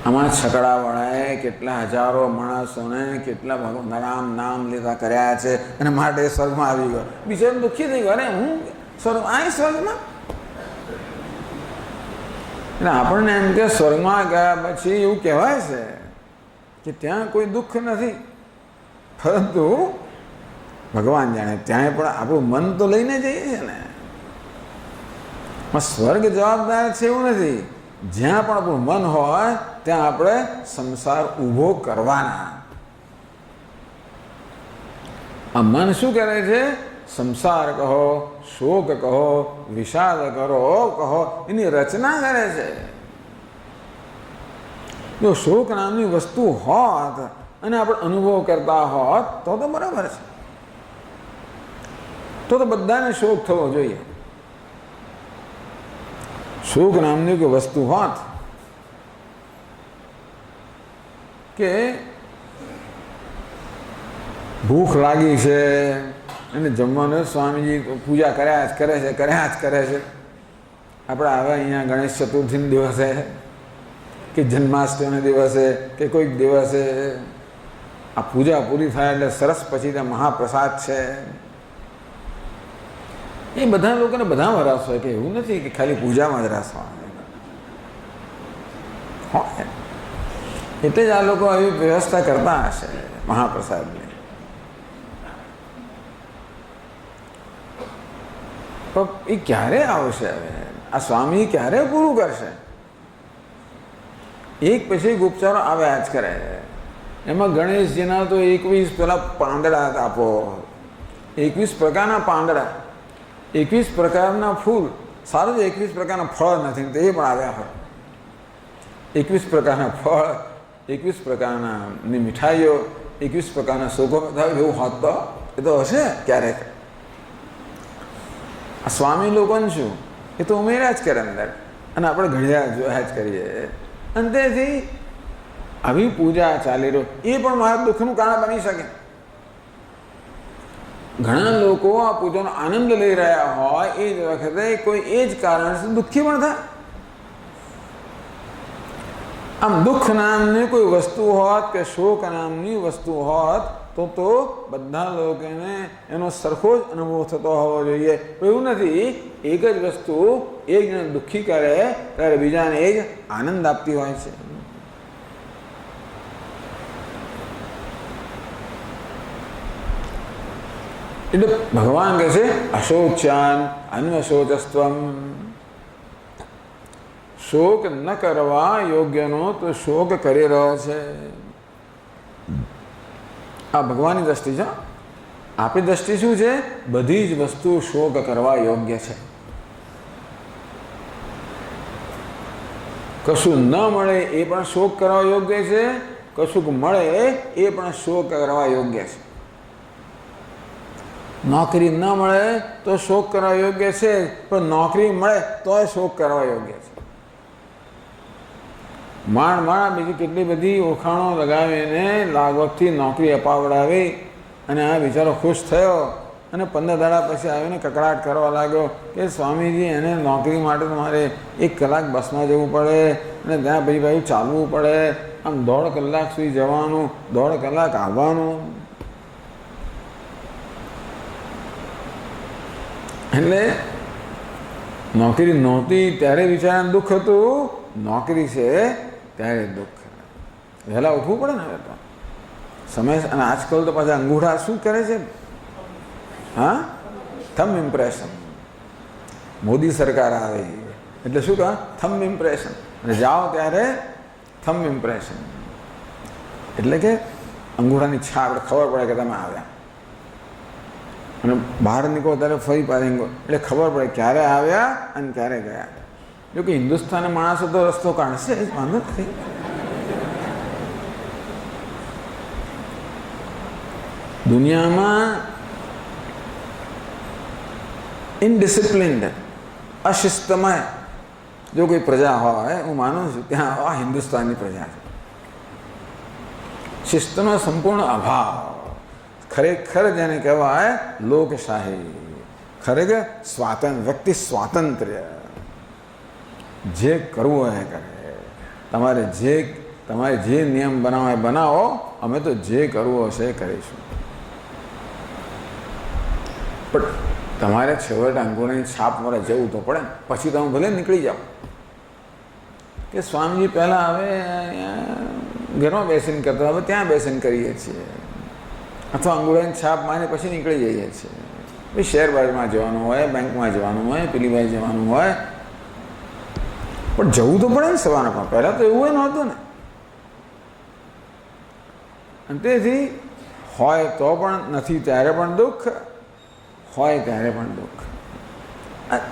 આમાં છકડાવાળાએ કેટલા હજારો માણસોને કેટલા ભગવાન રામ નામ લીધા કર્યા છે, અને માટે સ્વર્ગમાં આવી ગયો. બિચારો દુઃખી થઈ ગયો, અરે હું સ્વર્ગમાં એટલે આપણને એમ કે સ્વર્ગમાં ગયા પછી એવું કહેવાય છે કે ત્યાં કોઈ દુઃખ નથી, પરંતુ ભગવાન જાણે ત્યાં પણ આપણું મન તો લઈને જઈએ છીએ ને. સ્વર્ગ જવાબદાર છે એવું નથી, જ્યાં પણ આપણું મન હોય ત્યાં આપણે સંસાર ઊભો કરવાના. આ મન શું કરે છે? સંસાર કહો, શોક કહો, વિષાદ કરો કહો, એની રચના કરે છે. જો શોક નામની વસ્તુ હોત અને આપણે અનુભવ કરતા હોત તો બરાબર છે, તો બધાને શોક થવો જોઈએ. શોક નામની કોઈ વસ્તુ હોત કે ભૂખ લાગી છે અને જમવાનું સ્વામીજી પૂજા કર્યા જ કરે છે. આપણે આવે અહીંયા ગણેશ ચતુર્થીના દિવસે કે જન્માષ્ટમીના દિવસે કે કોઈક દિવસે આ પૂજા પૂરી થાય એટલે સરસ પછી ત્યાં મહાપ્રસાદ છે. એ બધા લોકોને બધા રસ હોય કે એવું નથી કે ખાલી પૂજામાં જ રસ હોય. એટલે જ આ લોકો આવી વ્યવસ્થા કરતા હશે મહાપ્રસાદની. પણ એ ક્યારે આવશે? હવે આ સ્વામી ક્યારે પૂરું કરશે? એક પછી એક ઉપચારો આવ્યા જ કરે. એમાં ગણેશજીના તો 21 પેલા પાંદડા આપો, 21 પ્રકારના પાંદડા, 21 પ્રકારના ફૂલ. સારું છે 21 પ્રકારના ફળ નથી તો એ પણ આવ્યા હોય. 21 પ્રકારના ફળ, 21 પ્રકારની મીઠાઈઓ, 21 પ્રકારના સુગો એવું હોત તો એ તો હશે ક્યારેક. આ સ્વામી લોકોને શું, એ તો ઉમેર્યા જ કરે અંદર, અને આપણે ઘડિયા જોયા જ કરીએ. અંતેથી આવી પૂજા ચાલી રહ્યો એ પણ મારા દુઃખનું કારણ બની શકે. ઘણા લોકો આ પૂજાનો આનંદ લઈ રહ્યા હોય એ જ વખતે કોઈ એ જ કારણથી દુઃખી પણ થાય. આમ દુઃખ નામની કોઈ વસ્તુ હોત કે શોક નામની વસ્તુ હોત તો બધા લોકોને એનો સરખો જ અનુભવ થતો હોવો જોઈએ. એવું નથી એક જ વસ્તુ એકને દુઃખી કરે ત્યારે બીજાને એ જ આનંદ આપતી હોય છે. એટલે ભગવાન કહે છે અશોચાન અન્વશોચસ્ત્વમ, શોક ન કરવા યોગ્યનો તો શોક કરી રહ્યો છે. આ ભગવાનની દ્રષ્ટિ છે. આપણી દ્રષ્ટિ શું છે? બધી જ વસ્તુ શોક કરવા યોગ્ય છે. કશું ન મળે એ પણ શોક કરવા યોગ્ય છે, કશુંક મળે એ પણ શોક કરવા યોગ્ય છે. નોકરી ન મળે તો શોક કરવા યોગ્ય છે, પણ નોકરી મળે તો શોક કરવા યોગ્ય છે. માંડ બીજી કેટલી બધી ઓળખાણો લગાવીને લાગવગથી નોકરી અપાવડાવી અને આ બિચારો ખુશ થયો અને 15 દાડા પછી આવીને કકડાટ કરવા લાગ્યો કે સ્વામીજી એને નોકરી માટે તમારે 1 કલાક બસમાં જવું પડે અને ત્યાં ભાઈ ચાલવું પડે, આમ 1.5 કલાક સુધી જવાનું, 1.5 કલાક આવવાનું. એટલે નોકરી નહોતી ત્યારે વિચારાને દુઃખ હતું, નોકરી છે ત્યારે દુઃખ. વહેલા ઉઠવું પડે ને હવે તો સમય. અને આજકાલ તો પાછા અંગૂઠા શું કરે છે? હા, થમ્બ ઇમ્પ્રેશન. મોદી સરકાર આવે એટલે શું કહે? Thumb impression. અને જાઓ ત્યારે થમ્બ ઇમ્પ્રેશન. એટલે કે અંગૂઠાની છાપ ખબર પડે કે તમે આવ્યા. અને બહાર નીકળો ત્યારે ફરી પાછી એટલે ખબર પડે ક્યારે આવ્યા અને ક્યારે ગયા. જો કે હિન્દુસ્તાનના માણસો તો રસ્તો કાઢશે, એ વાંધો નથી. દુનિયામાં ઇનડિસિપ્લિન્ડ, અશિસ્તમય જો કોઈ પ્રજા હોય, હું માનું છું ત્યાં આ હિન્દુસ્તાનની પ્રજા છે. શિસ્તનો સંપૂર્ણ અભાવ. ખરેખર જેને કહેવાય લોકશાહી, ખરેખર સ્વાતંત્ર્ય, વ્યક્તિ સ્વાતંત્ર્ય. જે કરવું હોય એ કરે. તમારે જે નિયમ બનાવો એ બનાવો, અમે તો જે કરવું હશે એ કરીશું. પણ તમારે છેવટે અંગૂઠાની છાપ મારે જવું તો પડે ને. પછી તમે ભલે નીકળી જાઓ કે સ્વામીજી પહેલાં હવે ઘરમાં બેસીને કરતા, હવે ત્યાં બેસીને કરીએ છીએ, અથવા અંગૂઠાની છાપ મારીને પછી નીકળી જઈએ છીએ. ભાઈ શેર બજારમાં જવાનું હોય, બેંકમાં જવાનું હોય, પેલી બાજુ જવાનું હોય, પણ જવું તો પડે ને સવારના. પણ પહેલાં તો એવું નહોતું ને. અને તેથી હોય તો પણ નથી ત્યારે પણ દુઃખ, હોય ત્યારે પણ દુઃખ.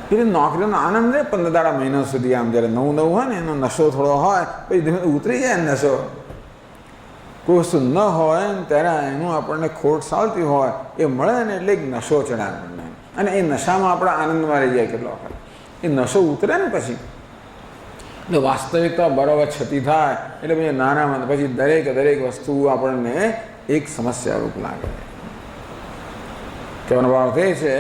પેલી નોકરીનો આનંદ રહે 15 દાડા મહિના સુધી. આમ જ્યારે નવું હોય ને એનો નશો થોડો હોય, પછી ધીમે ઉતરી જાય નશો. કોઈ વસ્તુ ન હોય ને ત્યારે એનું આપણને ખોટ ચાલતી હોય, એ મળે ને એટલે એક નશો ચડાવે આપણને. અને એ નશામાં આપણે આનંદમાં રહી જાય કેટલો વખત. એ નશો ઉતરે ને પછી એટલે વાસ્તવિકતા બરાબર છતી થાય. એટલે પછી નાનામાં પછી દરેક વસ્તુ આપણને એક સમસ્યા રૂપ લાગે. કહેવાનો ભાવ એ છે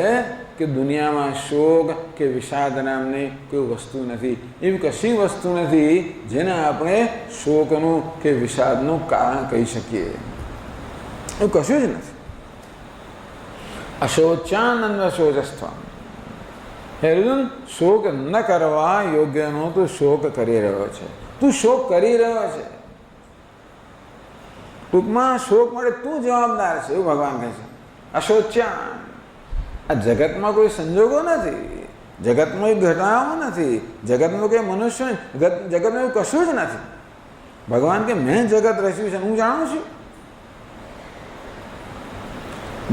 કે દુનિયામાં શોક કે વિષાદ નામની કોઈ વસ્તુ નથી. એવી કશી વસ્તુ નથી જેને આપણે શોકનું કે વિષાદનું કારણ કહી શકીએ. એવું કશું જ નથી. અશોચાનંદ શોચસ્થ. હે અર્જુન, શોક ન કરવા યોગ્યનો તું શોક કરી રહ્યો છે. તું શોક કરી રહ્યો છે. ટૂંકમાં શોક માટે તું જવાબદાર છે એવું ભગવાન કહે છે. અશોચ્યાન. આ જગતમાં કોઈ સંજોગો નથી, જગતમાં કોઈ ઘટનાઓ નથી, જગતમાં કોઈ મનુષ્ય, જગતમાં એવું કશું જ નથી. ભગવાન કે મેં જગત રચ્યું છે, હું જાણું છું.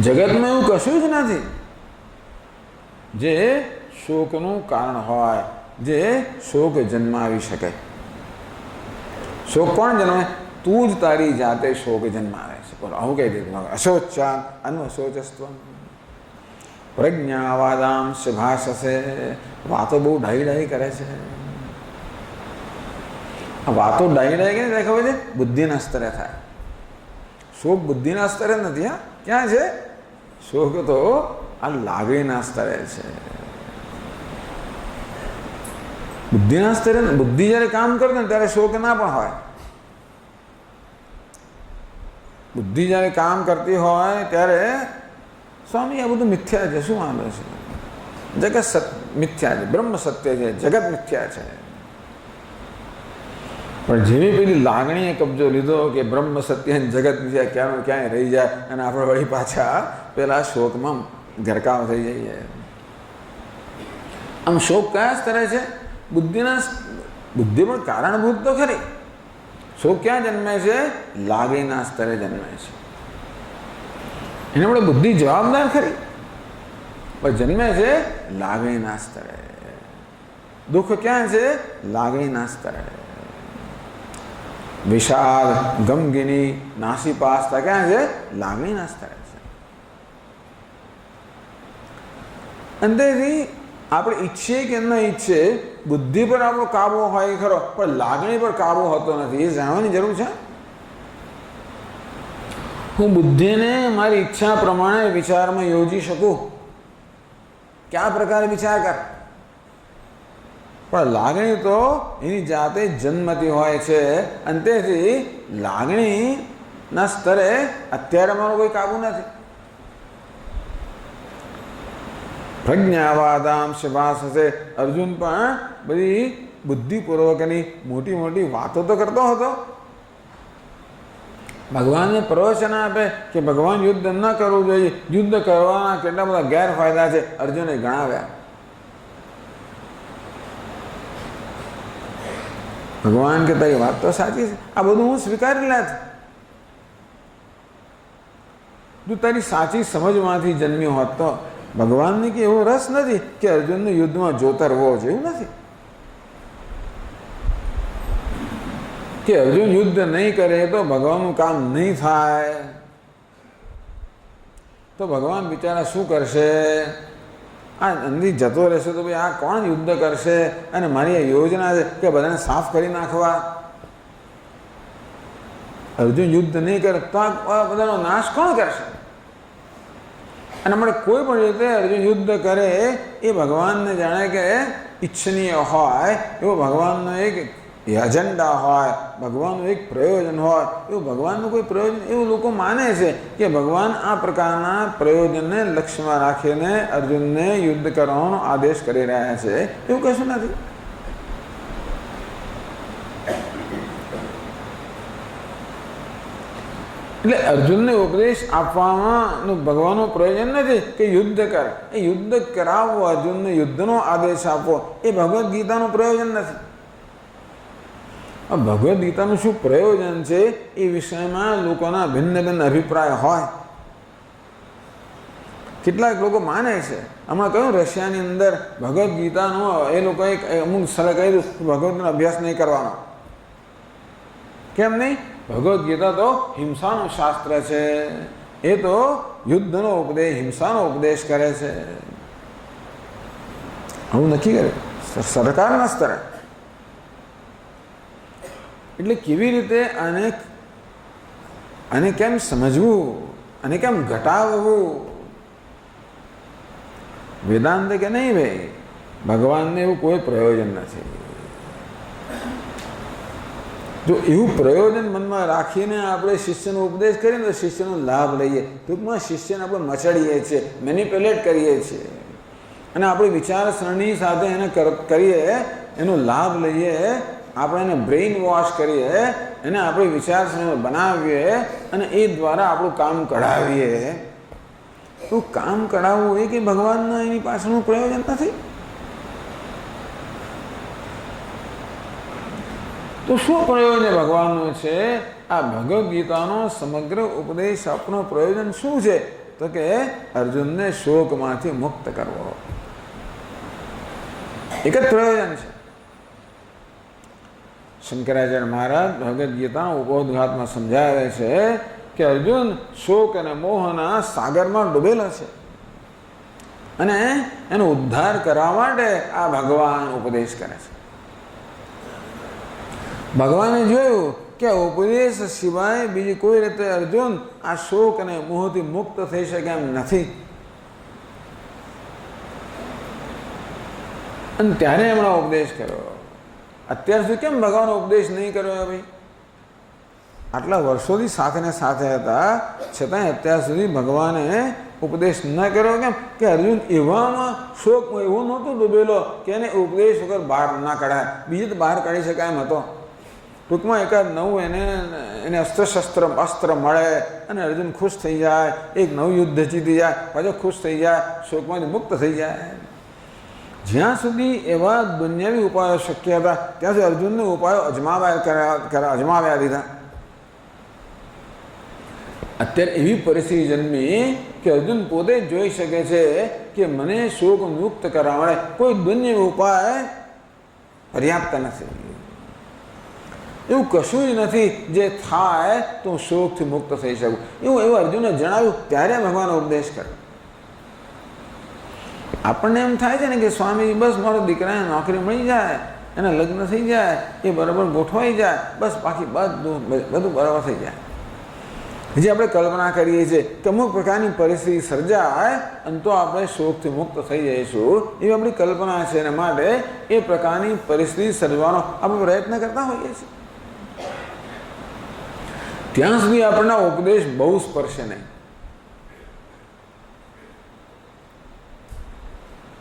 જગતમાં એવું કશું જ નથી જે શોકનું કારણ હોય, જે શોક જન્માવી શકે. શોક કોણ જન્મે? તું જ તારી જાતે શોક જન્માવે છે. બોલો, આવું કહી દીધું. અશોચાન અન્વશોચસ્વ પ્રજ્ઞાવાદામ ભાષસે. વાતો બહુ ડાહી કરે છે. આ વાતો ડાહી કે ખબર છે? બુદ્ધિના સ્તરે થાય. શોક બુદ્ધિના સ્તરે નથી. હા, ક્યાં છે શોક? તો આ લાગણીના સ્તરે છે. બુદ્ધિના સ્તરે બુદ્ધિ જ્યારે કામ કરે ને ત્યારે શોક ના પણ હોય. બુદ્ધિ જ્યારે કામ કરતી હોય ત્યારે સ્વામી આ બધું મિથ્યા છે, શું વાંધો છે? જગત મિથ્યા છે, બ્રહ્મ સત્ય છે, જગત મિથ્યા છે. પણ જેવી પેલી લાગણીએ કબજો લીધો કે બ્રહ્મ સત્ય અને જગત મિથ્યા ક્યાંનો ક્યાંય રહી જાય, અને આપણે વળી પાછા પેલા શોકમાં ગરકાવ થઈ જઈએ. આમ શોક કયા સ્તરે છે? બુદ્ધિ પણ કારણભૂત તો ખરી. શોક ક્યાં જન્મે છે? લાગણીના સ્તરે જન્મે છે. એને આપણે બુદ્ધિ જવાબદાર ખરી, પણ જન્મે છે લાગણીના સ્તરે. દુઃખ ક્યાં છે? લાગણીના સ્તરે. વિષાદ, ગમગીની, નાસીપાસતા ક્યાં છે? લાગણીના સ્તરે છે. અંતેથી આપણે ઈચ્છીએ કે ન ઈચ્છીએ, બુદ્ધિ પર આપણો કાબુ હોય ખરો, પણ લાગણી પર કાબુ હોતો નથી. એ જાણવાની જરૂર છે. હું બુદ્ધિને મારી ઈચ્છા પ્રમાણે વિચારમાં યોજી શકું, કયા પ્રકારે વિચાર કર, પણ લાગણી તો એની જાતે જન્મતી હોય છે. અને તેથી લાગણીના સ્તરે અત્યારે અમારો કોઈ કાબુ નથી. પ્રજ્ઞાવાદામ શિવાસસે અર્જુન પણ બધી બુદ્ધિપૂર્વકની મોટી મોટી વાતો તો કરતો હતો. ભગવાનને પ્રવચન આપે કે ભગવાન યુદ્ધ ન કરવું જોઈએ, યુદ્ધ કરવાના કેટલા બધા ગેરફાયદા છે અર્જુને ગણાવ્યા. ભગવાન કે તારી વાત તો સાચી છે, આ બધું હું સ્વીકારી લે. જો તારી સાચી સમજમાંથી જન્મ્યો હોત તો ભગવાનને કે એવો રસ નથી કે અર્જુનને યુદ્ધમાં જોતરવો છે, એવું નથી કે અર્જુન યુદ્ધ નહીં કરે તો ભગવાનનું કામ નહીં થાય. તો ભગવાન બિચારા શું કરશે? આ અંદી જતો રહેશે તો ભાઈ આ કોણ યુદ્ધ કરશે? અને મારી આ યોજના છે કે બધાને સાફ કરી નાખવા. અર્જુન યુદ્ધ નહીં કરે તો આ બધાનો નાશ કોણ કરશે? અને આપણે કોઈ પણ રીતે અર્જુન યુદ્ધ કરે એ ભગવાનને જાણે કે ઈચ્છનીય હોય, એવો ભગવાનનો એક એજન્ડા હોય, ભગવાનનું એક પ્રયોજન હોય, એવું ભગવાનનું કોઈ પ્રયોજન એવું લોકો માને છે કે ભગવાન આ પ્રકારના પ્રયોજનને લક્ષ્યમાં રાખીને અર્જુનને યુદ્ધ કરવાનો આદેશ કરી રહ્યા છે. એવું કશું નથી. એટલે અર્જુનને ઉપદેશ આપવામાં ભગવાનનું પ્રયોજન નથી કે યુદ્ધ કર. એ યુદ્ધ કરાવવો, અર્જુનને યુદ્ધનો આદેશ આપવો એ ભગવદ્ ગીતાનું પ્રયોજન નથી. ભગવદ્ ગીતાનું શું પ્રયોજન છે એ વિષયમાં લોકોના ભિન્ન ભિન્ન અભિપ્રાય હોય. કેટલાક લોકો માને છે, હમણાં કહ્યું રશિયાની અંદર ભગવદ્ ગીતાનો એ લોકોએ અમુક સ્થળે કહ્યું ભગવદ્નો અભ્યાસ નહીં કરવાનો. કેમ નહીં? ભગવદ્ ગીતા તો હિંસાનું શાસ્ત્ર છે, એ તો યુદ્ધનો ઉપદેશ, હિંસાનો ઉપદેશ કરે છે. આવું નક્કી કરે સરકારના સ્તરે. એટલે કેવી રીતે આને કેમ સમજવું, અને કેમ ઘટાડવું? વેદાંત કે નહીં ભાઈ, ભગવાનને એવું કોઈ પ્રયોજન નથી. જો એવું પ્રયોજન મનમાં રાખીને આપણે શિષ્યનો ઉપદેશ કરીએ તો શિષ્યનો લાભ લઈએ. ટૂંકમાં શિષ્યને આપણે મચડીએ છીએ, મેનિપ્યુલેટ કરીએ છીએ, અને આપણી વિચારસરણી સાથે એને કરીએ, એનો લાભ લઈએ, આપણે એને બ્રેઇન વોશ કરીએ, એને આપણી વિચારસરણી બનાવીએ અને એ દ્વારા આપણું કામ કઢાવીએ. તો કામ કઢાવવું એ કે ભગવાનના એની પાછળનું પ્રયોજન નથી. તો શું પ્રયોજન ભગવાનનું છે? આ ભગવદ્ ગીતાનો સમગ્ર ઉપદેશ આપનો પ્રયોજન શું છે? તો કે અર્જુનને શોકમાંથી મુક્ત કરવો. એક જ પ્રયોજન છે. શંકરાચાર્ય મહારાજ ભગવદ્ ગીતાના ઉपोद्घातમાં સમજાવે છે કે અર્જુન શોક અને મોહના સાગરમાં ડૂબેલો છે અને એનો ઉદ્ધાર કરવા માટે આ ભગવાન ઉપદેશ કરે છે. ભગવાને જોયું કે ઉપદેશ સિવાય બીજી કોઈ રીતે અર્જુન આ શોક અને મોહથી મુક્ત થઈ શકે એમ નથી. અને ત્યારે એમણે ઉપદેશ કર્યો. અત્યાર સુધી કેમ ભગવાન ઉપદેશ નહીં કર્યો? ભાઈ આટલા વર્ષોથી સાથે ને સાથે હતા, છતાંય અત્યાર સુધી ભગવાને ઉપદેશ ન કર્યો. કેમ કે અર્જુન એવામાં શોકમાં એવો નહોતો ડૂબેલો કે એને ઉપદેશ વગર બહાર ના કઢાય. બીજે તો બહાર કાઢી શકાય એમ હતો. ટૂંકમાં એકાદ નવું એને અસ્ત્ર મળે અને અર્જુન ખુશ થઈ જાય, એક નવું યુદ્ધ જીતી જાય, પાછો ખુશ થઈ જાય, શોકમાંથી મુક્ત થઈ જાય. જ્યાં સુધી એવા દુનિયાવી ઉપાયો શક્ય હતા ત્યાં સુધી અર્જુનને ઉપાયો અજમાવ્યા દીધા. અત્યારે એવી પરિસ્થિતિ જન્મી કે અર્જુન પોતે જ જોઈ શકે છે કે મને શોક મુક્ત કરવા માટે કોઈ દુનિયાવી ઉપાય પર્યાપ્ત નથી. એવું કશું જ નથી જે થાય તો હું શોકથી મુક્ત થઈ શકું. એવું અર્જુને જણાવ્યું. ત્યારે ભગવાન ઉપદેશ કર્યો. આપણને એમ થાય છે ને કે સ્વામી બસ મારો દીકરાને નોકરી મળી જાય, એના લગ્ન થઈ જાય, એ બરાબર ગોઠવાઈ જાય, બસ બાકી બધું બરાબર થઈ જાય. હજી આપણે કલ્પના કરીએ છીએ કે અમુક પ્રકારની પરિસ્થિતિ સર્જાય અને તો આપણે શોકથી મુક્ત થઈ જઈશું, એવી આપણી કલ્પના છે. એના માટે એ પ્રકારની પરિસ્થિતિ સર્જવાનો આપણે પ્રયત્ન કરતા હોઈએ છીએ. ત્યાં સુધી આપણને ઉપદેશ બહુ સ્પર્શે નહીં.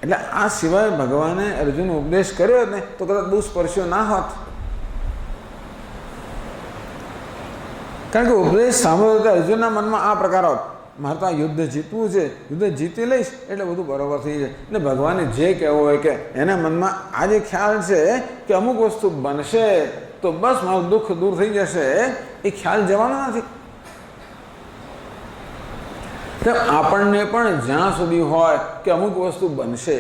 એટલે આ સિવાય ભગવાને અર્જુન ઉપદેશ કર્યો ને તો કદાચ બહુ સ્પર્શ્યો ના હોત. કારણ કે ઉપદેશ સાંભળ્યો તો અર્જુનના મનમાં આ પ્રકાર હોત, મારે તો આ યુદ્ધ જીતવું છે, યુદ્ધ જીતી લઈશ એટલે બધું બરાબર થઈ જાય. એટલે ભગવાને જે કહેવું હોય કે એના મનમાં આ જે ખ્યાલ છે કે અમુક વસ્તુ બનશે તો બસ મારું દુઃખ દૂર થઈ જશે, એ ખ્યાલ જવાનો નથી. તો આપણને પણ જ્યાં સુધી હોય કે અમુક વસ્તુ બનશે,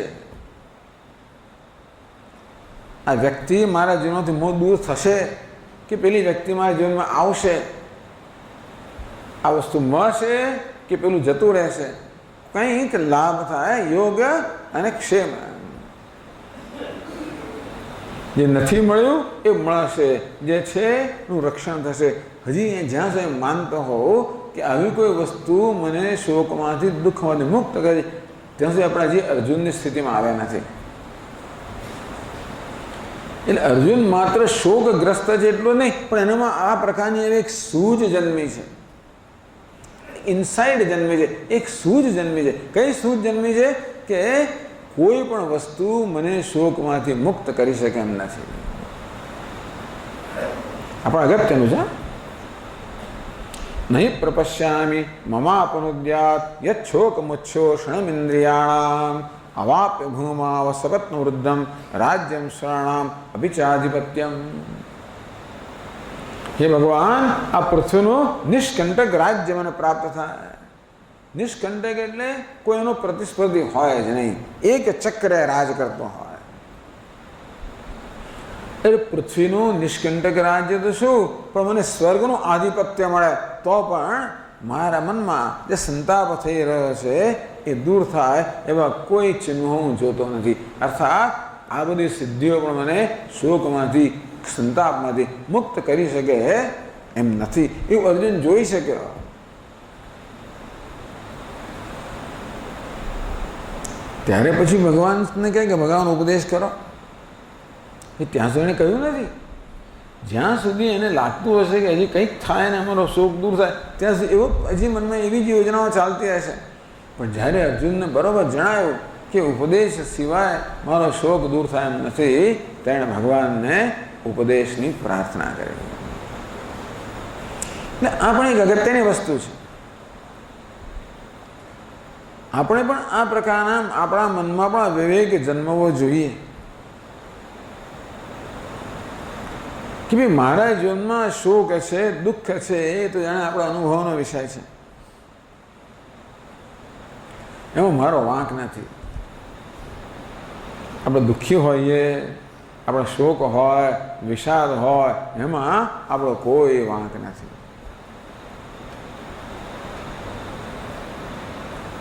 આ વ્યક્તિ મારા જીવનથી મોં દૂર થશે કે પેલી વ્યક્તિ મારા જીવનમાં આવશે, આ વસ્તુ મળશે કે પેલું જતું રહેશે, કંઈક લાભ થાય યોગ અને ક્ષેમ. જે નથી મળ્યું એ મળશે, જે છે એનું રક્ષણ થશે. હજી જ્યાં સુધી માનતો હોવ કે આવી કોઈ વસ્તુ મને શોકમાંથી દુઃખમાંથી મુક્ત કરે, ત્યાં સુધી આપણે હજી અર્જુનની સ્થિતિમાં આવ્યા નથી. એટલે અર્જુન માત્ર શોકગ્રસ્ત છે એટલું નહીં, પણ એનામાં આ પ્રકારની એક સૂઝ જન્મી છે, ઇનસાઇડ જન્મી છે, એક સૂઝ જન્મી છે. કઈ સૂઝ જન્મી છે કે કોઈ પણ વસ્તુ મને શોકમાંથી મુક્ત કરી શકે એમ નથી. આપણે અગત્યનું છે. નહીં પ્રપશ્યામિ મમાપનુદ્યાત યચ્છોકમુચ્છોષણમિન્દ્રિયાણામ અવાપ્ય ભૂમાવ સપત્ન વૃદ્ધમ રાજ્યમ શરણામ અભિચાધિપત્યમ. હે ભગવાન, આ પૃથ્વીનું નિષ્કંટક રાજ્ય મને પ્રાપ્ત થાય. નિષ્કંટક એટલે કોઈ એનો પ્રતિસ્પર્ધી હોય જ નહીં, એક ચક્રે રાજ કરતો હોય. એટલે પૃથ્વીનું નિષ્કંટક રાજ્ય તો શું, પણ મને સ્વર્ગનું આધિપત્ય મળે તો પણ મારા મનમાં જે સંતાપ થઈ રહ્યો છે એ દૂર થાય એવા કોઈ ચિહ્નો હું જોતો નથી. અર્થાત આ બધી સિદ્ધિઓ પણ મને શોકમાંથી સંતાપમાંથી મુક્ત કરી શકે એમ નથી, એવું અર્જુન જોઈ શક્યો. ત્યારે પછી ભગવાનને કહે કે ભગવાન ઉપદેશ કરો. એ ત્યાં સુધી એને કહ્યું નથી. જ્યાં સુધી એને લાગતું હશે કે હજી કંઈક થાય ને અમારો શોક દૂર થાય, ત્યાં સુધી એવો હજી મનમાં એવી જ યોજનાઓ ચાલતી હશે. પણ જ્યારે અર્જુનને બરાબર જણાયું કે ઉપદેશ સિવાય મારો શોક દૂર થાય એમ નથી, તેણે ભગવાનને ઉપદેશની પ્રાર્થના કરી. એટલે આ પણ એક અગત્યની વસ્તુ છે. આપણે પણ આ પ્રકારના આપણા મનમાં પણ વિવેક જન્મવો જોઈએ કે ભાઈ મારા જીવનમાં શોક છે, દુઃખ છે, એ તો જાણે આપણા અનુભવનો વિષય છે, એમાં મારો વાંક નથી. આપણે દુઃખી હોઈએ, આપણો શોક હોય, વિષાદ હોય, એમાં આપણો કોઈ વાંક નથી.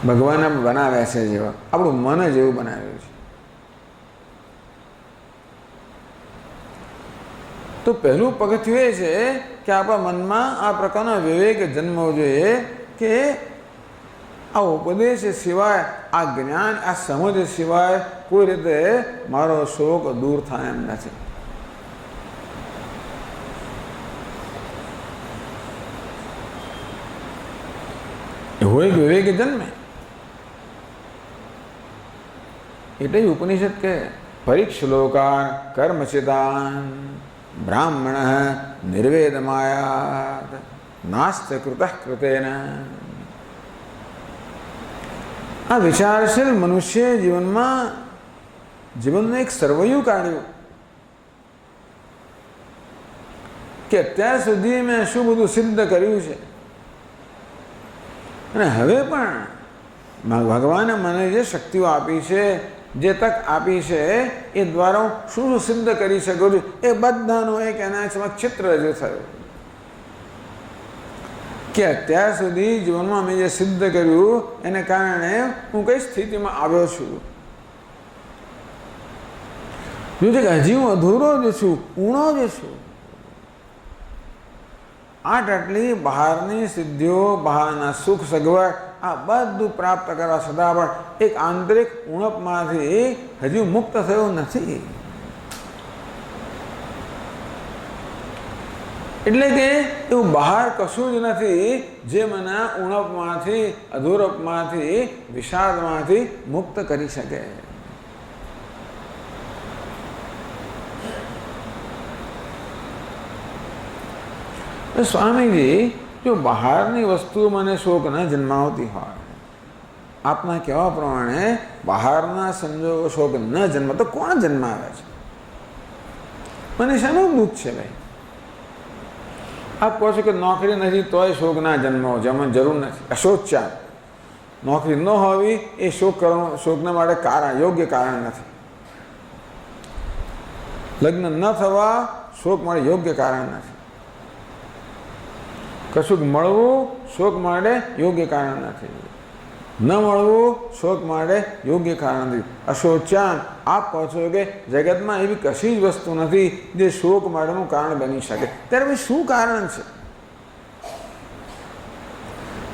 ભગવાને બનાવ્યા છે જેવા, આપણું મન જ એવું બનાવ્યું છે. તો પહેલું પગથિયું એ છે કે આપણા મનમાં આ પ્રકારનો વિવેક જન્મવો જોઈએ કે આ ઉપદેશ સિવાય, આ જ્ઞાન, આ સમજ સિવાય કોઈ રીતે મારો શોક દૂર થાય એમ નથી. એવો એક વિવેક જન્મે. એટલે જ ઉપનિષદ કે પરીક્ષલોકાન કર્મચિદાન બ્રાહ્મણ નિર્વેદમાયાત નાસ્ત કૃતઃ કૃતેન. આ વિચારશીલ મનુષ્ય જીવનનું એક સર્વૈયું કાઢ્યું કે અત્યાર સુધી મેં શું બધું સિદ્ધ કર્યું છે, અને હવે પણ ભગવાને મને જે શક્તિઓ આપી છે, જે તક આપી છે, એ દ્વારા હું શું સિદ્ધ કરી શકું છું, એ બધાનું એક એના સમક્ષ ચિત્ર રજૂ થયું કે અત્યાર સુધી જીવનમાં મેં જે સિદ્ધ કર્યું એને કારણે હું કઈ સ્થિતિમાં આવ્યો છું. હજી હું અધૂરો જ છું, ઊણો જ છું. આટલી બહારની સિદ્ધિઓ, બહારના સુખ સગવડ, આ બધું પ્રાપ્ત કરવા છતાં પણ એક આંતરિક ઉણપમાંથી હજી મુક્ત થયો નથી. એટલે કે એવું બહાર કશું જ નથી જે મને ઉણપમાંથી, અધૂરપમાંથી, વિષાદમાંથી મુક્ત કરી શકે. સ્વામીજી, જો બહારની વસ્તુઓ મને શોક ન જન્માવતી હોય, આપના કહેવા પ્રમાણે બહારના સંજોગો શોક ન જન્મ તો કોણ જન્માવે છે? મને શાનું દુઃખ છે ભાઈ? આપ કહો છો કે નોકરી નથી તોય શોક ના જન્માવો, જેમાં જરૂર નથી. અશોચ્યા, નોકરી ન હોવી એ શોકના માટે કારણ, યોગ્ય કારણ નથી. લગ્ન ન થવા શોક માટે યોગ્ય કારણ નથી. કશુંક મળવું શોક માટે યોગ્ય કારણ નથી. ન મળવું શોક માટે યોગ્ય કારણ નથી. અશોચાન, આપ કહો છો કે જગતમાં એવી કશી જ વસ્તુ નથી જે શોક માટેનું કારણ બની શકે. ત્યારે ભાઈ શું કારણ છે?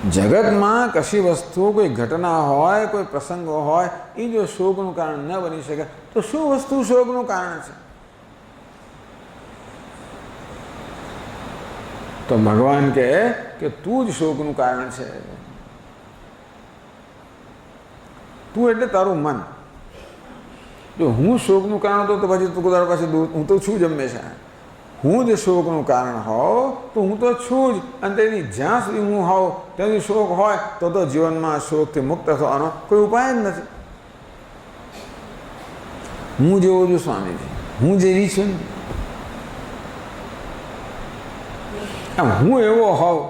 જગતમાં કશી વસ્તુ, કોઈ ઘટના હોય, કોઈ પ્રસંગો હોય, એ જો શોકનું કારણ ન બની શકે તો શું વસ્તુ શોકનું કારણ છે? તો ભગવાન કહે કે તું જ શોકનું કારણ છે. તું એટલે તારું મન. જો હું શોકનું કારણ હતો તો પછી તું તારા પાસે હું તો છું જ હંમેશા. હું જ શોકનું કારણ હોઉં તો હું તો છું જ, અને તેની જ્યાં સુધી હું હોઉં ત્યાં સુધી શોક હોય તો જીવનમાં શોકથી મુક્ત થવાનો કોઈ ઉપાય જ નથી. હું જેવો છું સ્વામીજી, હું જેવી છું ને, હું એવો હોઉં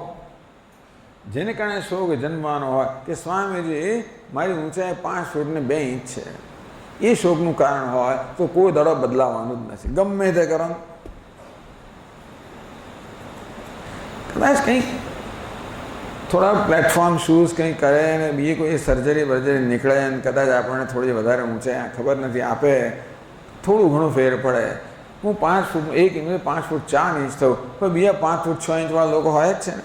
જેને કારણે શોક જન્મવાનો હોય કે સ્વામીજી મારી ઊંચાઈ 5 ફૂટ ને 2 ઇંચ છે, એ શોકનું કારણ હોય તો કોઈ દડો બદલાવાનું જ નથી, ગમે તે કરો. કદાચ કંઈક થોડા પ્લેટફોર્મ શૂઝ કંઈક કરે ને બીજી કોઈ સર્જરી બર્જરી નીકળે ને કદાચ આપણને થોડી વધારે ઊંચાઈ ખબર નથી આપે, થોડું ઘણું ફેર પડે. હું 5 ફૂટ 1 ઇંચ 5 ફૂટ 4 ઇંચ થયું, પણ બીજા 5 ફૂટ 6 ઇંચવાળા લોકો હોય જ છે ને.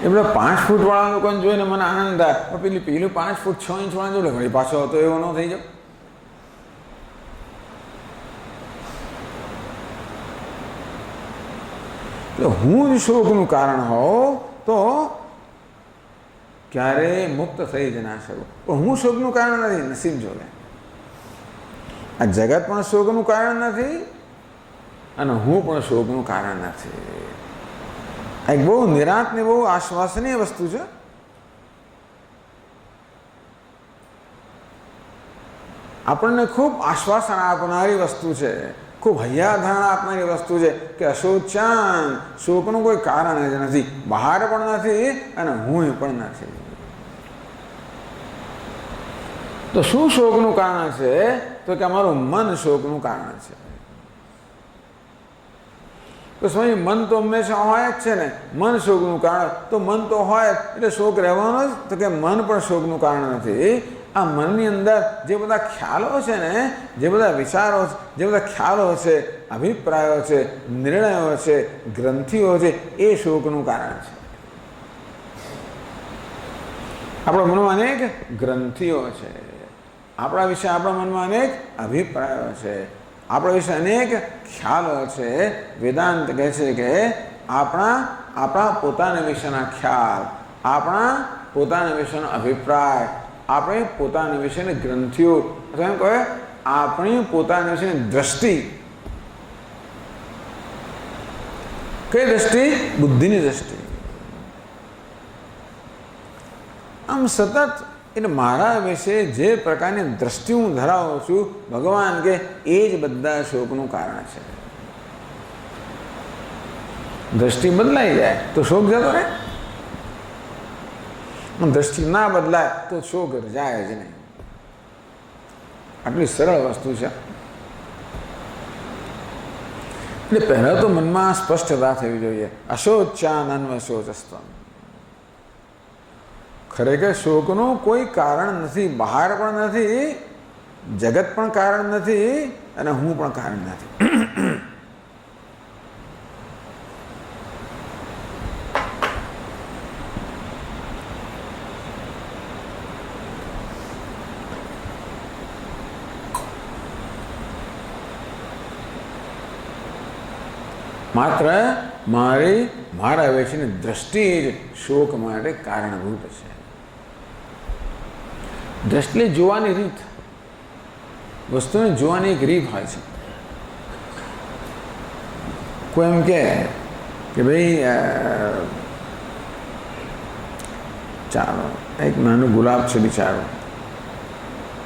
એ બધા 5 ફૂટવાળા લોકોને જોઈને મને આનંદ થાય, પેલું 5 ફૂટ 6 ઇંચવાળા જોડે વળી પાછો હતો એવો ન થઈ જાવ. એટલે હું જ શોકનું કારણ હોઉં તો ક્યારેય મુક્ત થઈ જ ના શકું. પણ હું શોકનું કારણ નથી, નસીબ જોડે. આ જગત પણ શોકનું કારણ નથી અને હું પણ શોકનું કારણ નથી. આ એક બહુ નિરાંત ને બહુ આશ્વાસનીય વસ્તુ છે. આપણને ખૂબ આશ્વાસન આપનારી વસ્તુ છે, ખૂબ હૈયાધારણા આપનારી વસ્તુ છે કે અશોચાન, શોકનું કોઈ કારણ જ નથી, બહાર પણ નથી અને હું પણ નથી. તો શું શોકનું કારણ છે? તો કે અમારું મન શોકનું કારણ છે. તો સ્વામી મન તો હંમેશા હોય જ છે ને, મન શોકનું કારણ, તો મન તો હોય એટલે શોક રહેવાનો જ. તો કે મન પણ શોકનું કારણ નથી. આ મનની અંદર જે બધા ખ્યાલો છે ને, જે બધા વિચારો, જે બધા ખ્યાલો છે, અભિપ્રાયો છે, નિર્ણયો છે, ગ્રંથિઓ છે, એ શોકનું કારણ છે. આપણા મનમાં અનેક ગ્રંથિઓ છે, આપણા વિશે આપણા મનમાં અનેક અભિપ્રાયો છે, આપણા વિશે અનેક ખ્યાલો છે. વેદાંત કહે છે કે આપણા પોતાના વિશેના ખ્યાલ, આપણા પોતાના વિશેનો અભિપ્રાય, આપણે પોતાના વિશેની ગ્રંથિઓ, અથવા એમ કહે આપણી પોતાના વિશેની દ્રષ્ટિ. કઈ દ્રષ્ટિ? બુદ્ધિની દ્રષ્ટિ. આમ સતત એટલે મારા વિશે જે પ્રકારની દ્રષ્ટિ હું ધરાવું છું, ભગવાન કે એ જ બધા શોકનું કારણ છે. દ્રષ્ટિ બદલાઈ જાય તો શોક જતો રહે, દ્રષ્ટિ ના બદલાય તો શોક જાય જ નહીં. આટલી સરળ વસ્તુ છે. એટલે પહેલાં તો મનમાં સ્પષ્ટતા થવી જોઈએ. અશોચાનન્વશોચસ્ત્વમ. ખરેખર શોકનું કોઈ કારણ નથી, બહાર પણ નથી, જગત પણ કારણ નથી અને હું પણ કારણ નથી. માત્ર મારા વિશેની દ્રષ્ટિ જ શોક માટે કારણભૂત છે. દ્રષ્ટિ જોવાની રીત, વસ્તુને જોવાની એક રીત હોય છે. કોઈ એમ કે ભાઈ ચાલો એક નાનું ગુલાબ છે બિચારો,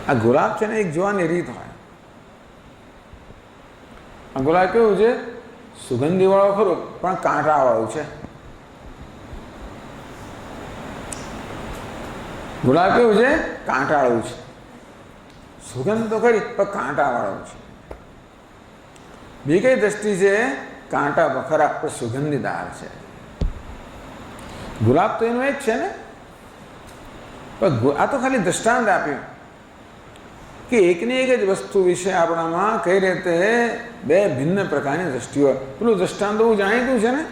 આ ગુલાબ છે ને એક જોવાની રીત હોય. આ ગુલાબ કેવું છે? સુગંધી વાળો ખરું પણ કાંટા વાળું છે. ગુલાબ કેવું છે? કાંટાળું છે. સુગંધ તો ખરી પણ કાંટાવાળું છે. બી કઈ દ્રષ્ટિ છે? કાંટા બખરા પણ સુગંધીદાર છે. ગુલાબ તો એનું એક છે ને. પણ આ તો ખાલી દ્રષ્ટાંત આપ્યું કે એકની એક જ વસ્તુ વિશે આપણામાં કઈ રીતે બે ભિન્ન પ્રકારની દ્રષ્ટિઓ. પેલું દ્રષ્ટાંત બહુ જાણીતું છે ને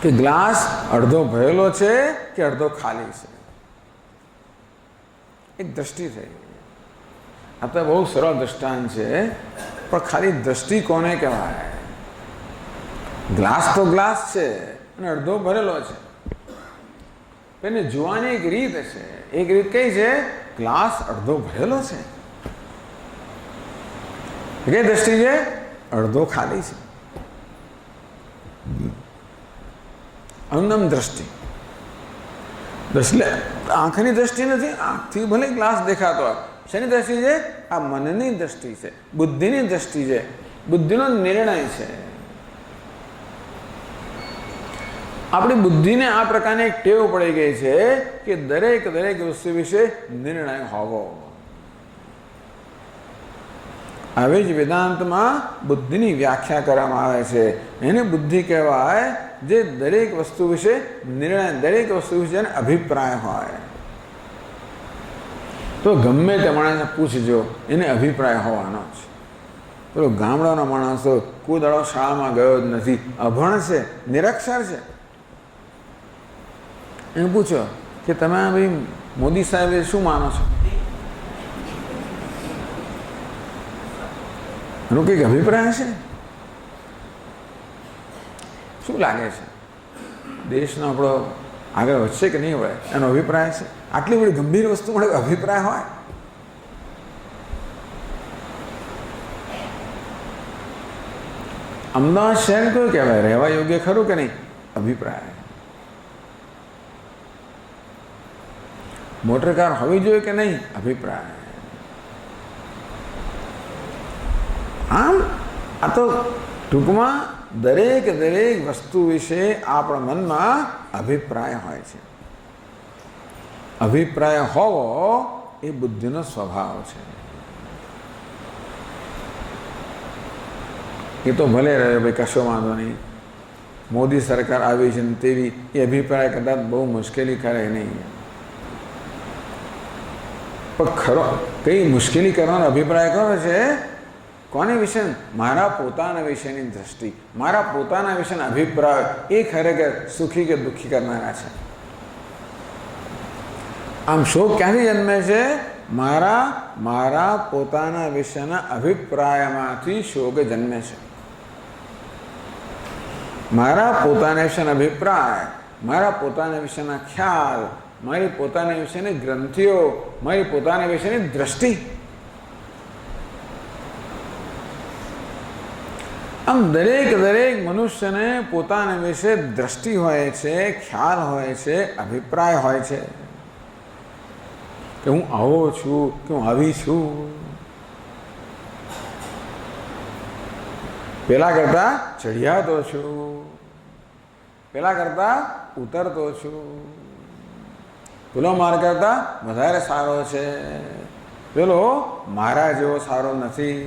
કે ગ્લાસ અડધો ભરેલો છે કે અડધો ખાલી છે. એક દ્રષ્ટિ થઈ. આ તો બહુ સરળ દ્રષ્ટાંત છે પણ ખાલી દ્રષ્ટિ કોને કહેવાય? ગ્લાસ તો ગ્લાસ છે અને અડધો ભરેલો છે. એને જોવાની એક રીત છે. એક રીત કઈ છે? ગ્લાસ અડધો ભરેલો છે. કઈ દ્રષ્ટિ છે? અડધો ખાલી છે. અનમ દ્રષ્ટિ. આંખની દ્રષ્ટિ નથી. આંખથી ભલે ગ્લાસ દેખાતો હોય. શેની દ્રષ્ટિ છે? આ મનની દ્રષ્ટિ છે, બુદ્ધિની દ્રષ્ટિ છે, બુદ્ધિનો નિર્ણય છે. આપણી બુદ્ધિને આ પ્રકારની એક ટેવ પડી ગઈ છે કે દરેક વસ્તુ વિશે નિર્ણય હોવો. આવી જ વેદાંતમાં બુદ્ધિની વ્યાખ્યા કરવામાં આવે છે. એને બુદ્ધિ કહેવાય જે દરેક વસ્તુ વિશે નિર્ણય, દરેક વસ્તુ વિશે અભિપ્રાય હોય. તો ગમે તે માણસને પૂછજો, એને અભિપ્રાય હોવાનો છે. પેલો ગામડાનો માણસ કોઈ દાડો શાળામાં ગયો જ નથી, અભણ છે, નિરક્ષર છે, એને પૂછો કે તમે ભાઈ મોદી સાહેબે શું માનો છો? એનો કંઈક અભિપ્રાય છે? શું લાગે છે દેશનો આપણો આગળ વધશે કે નહીં હોય એનો અભિપ્રાય છે? આટલી બધી ગંભીર વસ્તુ મળે અભિપ્રાય હોય? અમદાવાદ શહેર કયું કહેવાય? રહેવા યોગ્ય ખરું કે નહીં? અભિપ્રાય. મોટર કાર હોવી જોઈએ કે નહીં? અભિપ્રાય. આમ આ તો ટૂંકમાં દરેક વસ્તુ વિશે આપણા મનમાં અભિપ્રાય હોય છે. અભિપ્રાય હોવો એ બુદ્ધિનો સ્વભાવ છે. એ તો ભલે રહ્યો ભાઈ, કશો વાંધો નહીં. મોદી સરકાર આવી છે ને તેવી એ અભિપ્રાય કદાચ બહુ મુશ્કેલી કરે નહીં. પણ ખરો કઈ મુશ્કેલી કરવાનો અભિપ્રાય કયો છે? કોને વિશે? મારા પોતાના વિશેની દ્રષ્ટિ, મારા પોતાના વિશેના અભિપ્રાય એ ખરેખર સુખી કે દુઃખી કરનારા છે. આમ શોક ક્યાંથી જન્મે છે? મારા પોતાના વિશેના અભિપ્રાયમાંથી શોક જન્મે છે. મારા પોતાના વિશેના અભિપ્રાય, મારા પોતાના વિશેના ખ્યાલ, મારી પોતાના વિશેની ગ્રંથિઓ, મારી પોતાના વિશેની દ્રષ્ટિ. આમ દરેક મનુષ્યને પોતાના વિશે દ્રષ્ટિ હોય છે, ખ્યાલ હોય છે, અભિપ્રાય હોય છે કે હું આવો છું, કે હું આવી છું. પેલા કરતા ચઢિયાતો છું, પેલા કરતા ઉતરતો છું, પેલો મારા કરતા વધારે સારો છે, પેલો મારા જેવો સારો નથી,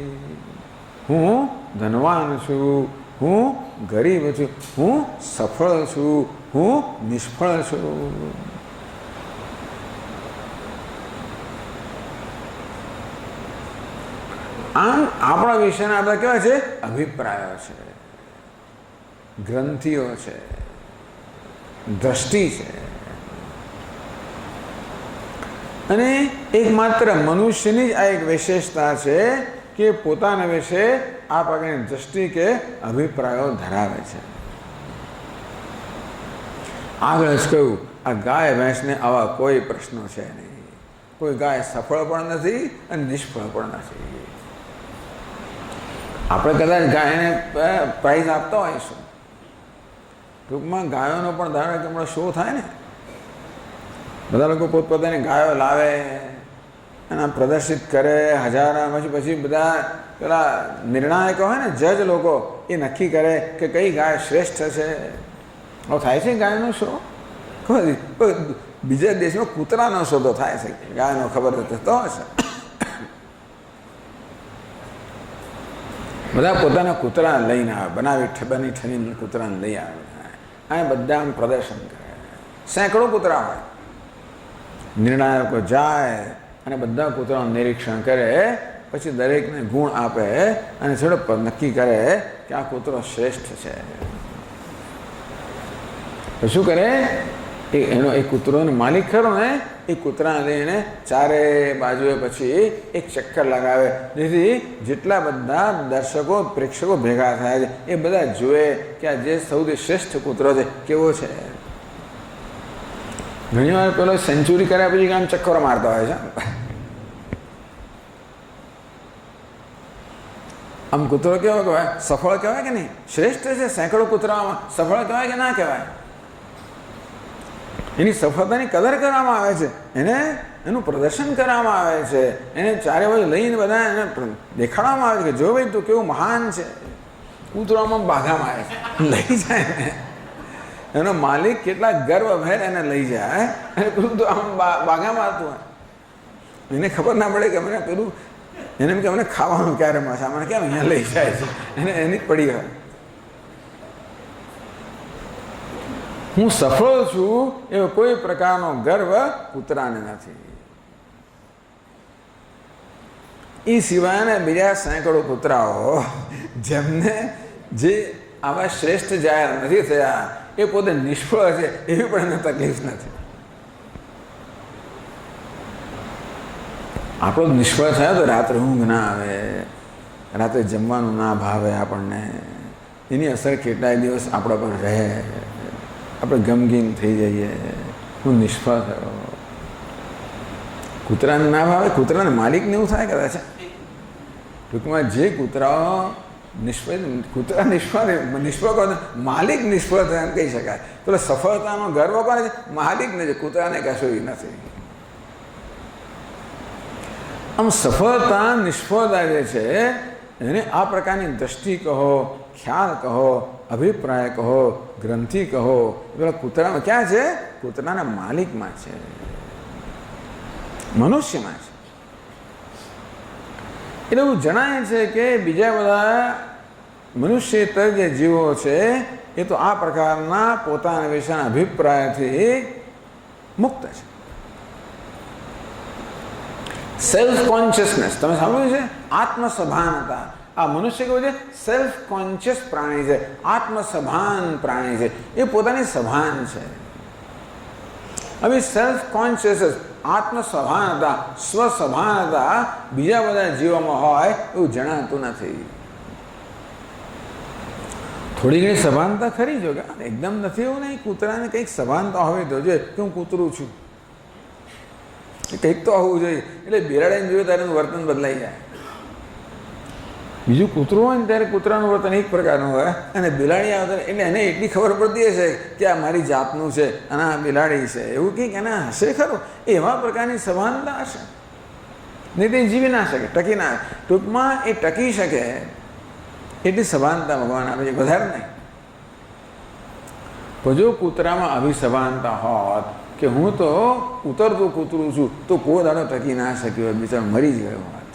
હું ધનવાન છું, હું ગરીબ છું, હું સફળ છું, હું નિષ્ફળ છું. આમ આપણા વિષયના બધા કેવા છે? અભિપ્રાયો છે, ગ્રંથિઓ છે, દ્રષ્ટિ છે. અને એકમાત્ર મનુષ્યની જ આ એક વિશેષતા છે કે પોતાના વિશે આ પ્રકારની દ્રષ્ટિ કે અભિપ્રાયો ધરાવે છે. આગળ જ કહ્યું, આ ગાય ભેંસને આવા કોઈ પ્રશ્નો છે નહીં. કોઈ ગાય સફળ પણ નથી અને નિષ્ફળ પણ નથી. આપણે કદાચ ગાયને પ્રાઇઝ આપતા હોઈશું. ટૂંકમાં ગાયોનો પણ ધારો કે હમણાં શો થાય ને, બધા લોકો પોતપોતાની ગાયો લાવે અને પ્રદર્શિત કરે હજારો, પછી બધા પેલા નિર્ણાયકો હોય ને, જજ લોકો, એ નક્કી કરે કે કઈ ગાય શ્રેષ્ઠ છે. હવે થાય છે ગાયનો શો? બીજા દેશમાં કૂતરાનો શો તો થાય છે, ગાયનો ખબર તો હશે. બધા પોતાના કૂતરા લઈને આવે, બની ઠની કૂતરાને લઈ આવે અને બધા આમ પ્રદર્શન કરે. સેંકડો કૂતરા હોય, નિર્ણાયકો જાય અને બધા કૂતરાનું નિરીક્ષણ કરે, પછી દરેકને ગુણ આપે અને છેડો નક્કી કરે કે આ કૂતરો શ્રેષ્ઠ છે. તો શું કરે? એનો એ કૂતરોનો માલિક ખરો ને, એ કૂતરાને લઈને ચારે બાજુએ પછી એક ચક્કર લગાવે, જેથી જેટલા બધા દર્શકો પ્રેક્ષકો ભેગા થાય છે એ બધા જુએ કે આ જે સૌથી શ્રેષ્ઠ કૂતરો છે કેવો છે. ઘણી વાર પેલો સેન્ચુરી કર્યા પછી આમ ચક્કરો મારતા હોય છે. આમ કૂતરો કેવો કહેવાય? સફળ કહેવાય કે નહીં? શ્રેષ્ઠ છે સેંકડો કૂતરામાં, સફળ કહેવાય કે ના કહેવાય? એની સફળતાની કદર કરવામાં આવે છે, એનું પ્રદર્શન કરવામાં આવે છે, એને ચારે બાજુ લઈને બધા એને દેખાડવામાં આવે છે કે જો ભાઈ તું કેવું મહાન છે. કૂતરામાં બાઘામાં આવે છે, લઈ જાય ને એનો માલિક કેટલા ગર્વભેર એને લઈ જાય અને પેલું તો આમ બાઘા મારતું હોય, એને ખબર ના પડે કે મને પેલું એને એમ કે મને ખાવાનું ક્યારે મળશે, મને કેમ અહીંયા લઈ જાય છે, એને એની પડી હોય. હું સફળ છું એવો કોઈ પ્રકારનો ગર્વ કૂતરાને નથી. એ સિવાયના બીજા સેંકડો કૂતરાઓ જેમને જે આવા શ્રેષ્ઠ જાહેર નથી થયા, એ પોતે નિષ્ફળ છે એવી પણ એને તકલીફ નથી. આપણો નિષ્ફળ થયો તો રાત્રે ઊંઘ ના આવે, રાત્રે જમવાનું ના ભાવે આપણને, એની અસર કેટલાય દિવસ આપણા પર રહે, આપણે ગમગીન થઈ જઈએ, હું નિષ્ફળ થયો. કૂતરાને ના ભાવે, કૂતરાને માલિકને એવું થાય કદાચ. ટૂંકમાં જે કૂતરાઓ કૂતરા નિષ્ફળ કરે, માલિક નિષ્ફળ થયા એમ કહી શકાય. તો સફળતાનો ગર્વ કોને છે? માલિકને છે, કૂતરાને કશું નથી. આમ સફળતા નિષ્ફળતા જે છે એને આ પ્રકારની દ્રષ્ટિ કહો, ખ્યાલ કહો, અભિપ્રાય કહો, ગ્રંથિ કહો, પેલા કૂતરામાં ક્યાં છે? કૂતરાના માલિકમાં છે, મનુષ્યમાં છે. એટલે એવું જણાય છે કે બીજા બધા મનુષ્યેતર જે જીવો છે એ તો આ પ્રકારના પોતાના વિશેના અભિપ્રાયથી મુક્ત છે. સેલ્ફ કોન્શિયસનેસ તમે સાંભળ્યું છે? આત્મસભાનતા. આ મનુષ્ય કેવું છે? સેલ્ફ કોન્શિયસ પ્રાણી છે, આત્મસભાન પ્રાણી છે, એ પોતાની સભાન છે. હવે સેલ્ફ કોન્શિયસ આત્મસભાનતા, સ્વસભાનતા બીજા બધા જીવોમાં હોય એવું જણાતું નથી. થોડી ઘણી સભાનતા ખરી જો કે એકદમ નથી એવું નહીં. કૂતરાને કંઈક સભાનતા હોવી તો જોઈએ કે હું કૂતરું છું, કંઈક તો હોવું જોઈએ. એટલે બિલાડીને જોઈએ ત્યારે એનું વર્તન બદલાઈ જાય. બીજું કૂતરું હોય ને ત્યારે કૂતરાનું વર્તન એક પ્રકારનું હોય અને બિલાડી આવે એટલે એને એટલી ખબર પડતી હશે કે આ મારી જાતનું છે અને આ બિલાડી છે, એવું કંઈક એને હશે ખરું. એવા પ્રકારની સભાનતા હશે, નહીં તે જીવી ના શકે, ટકી ના. ટૂંકમાં એ ટકી શકે એટલી સભાનતા ભગવાન આપે છે, વધારે નહીં. તો જો કૂતરામાં આવી સભાનતા હોત કે હું તો ઉતરતું કૂતરું છું તો કોઈ દાડો ટકી ના શક્યો, બિચારો મરી જ ગયો હોત.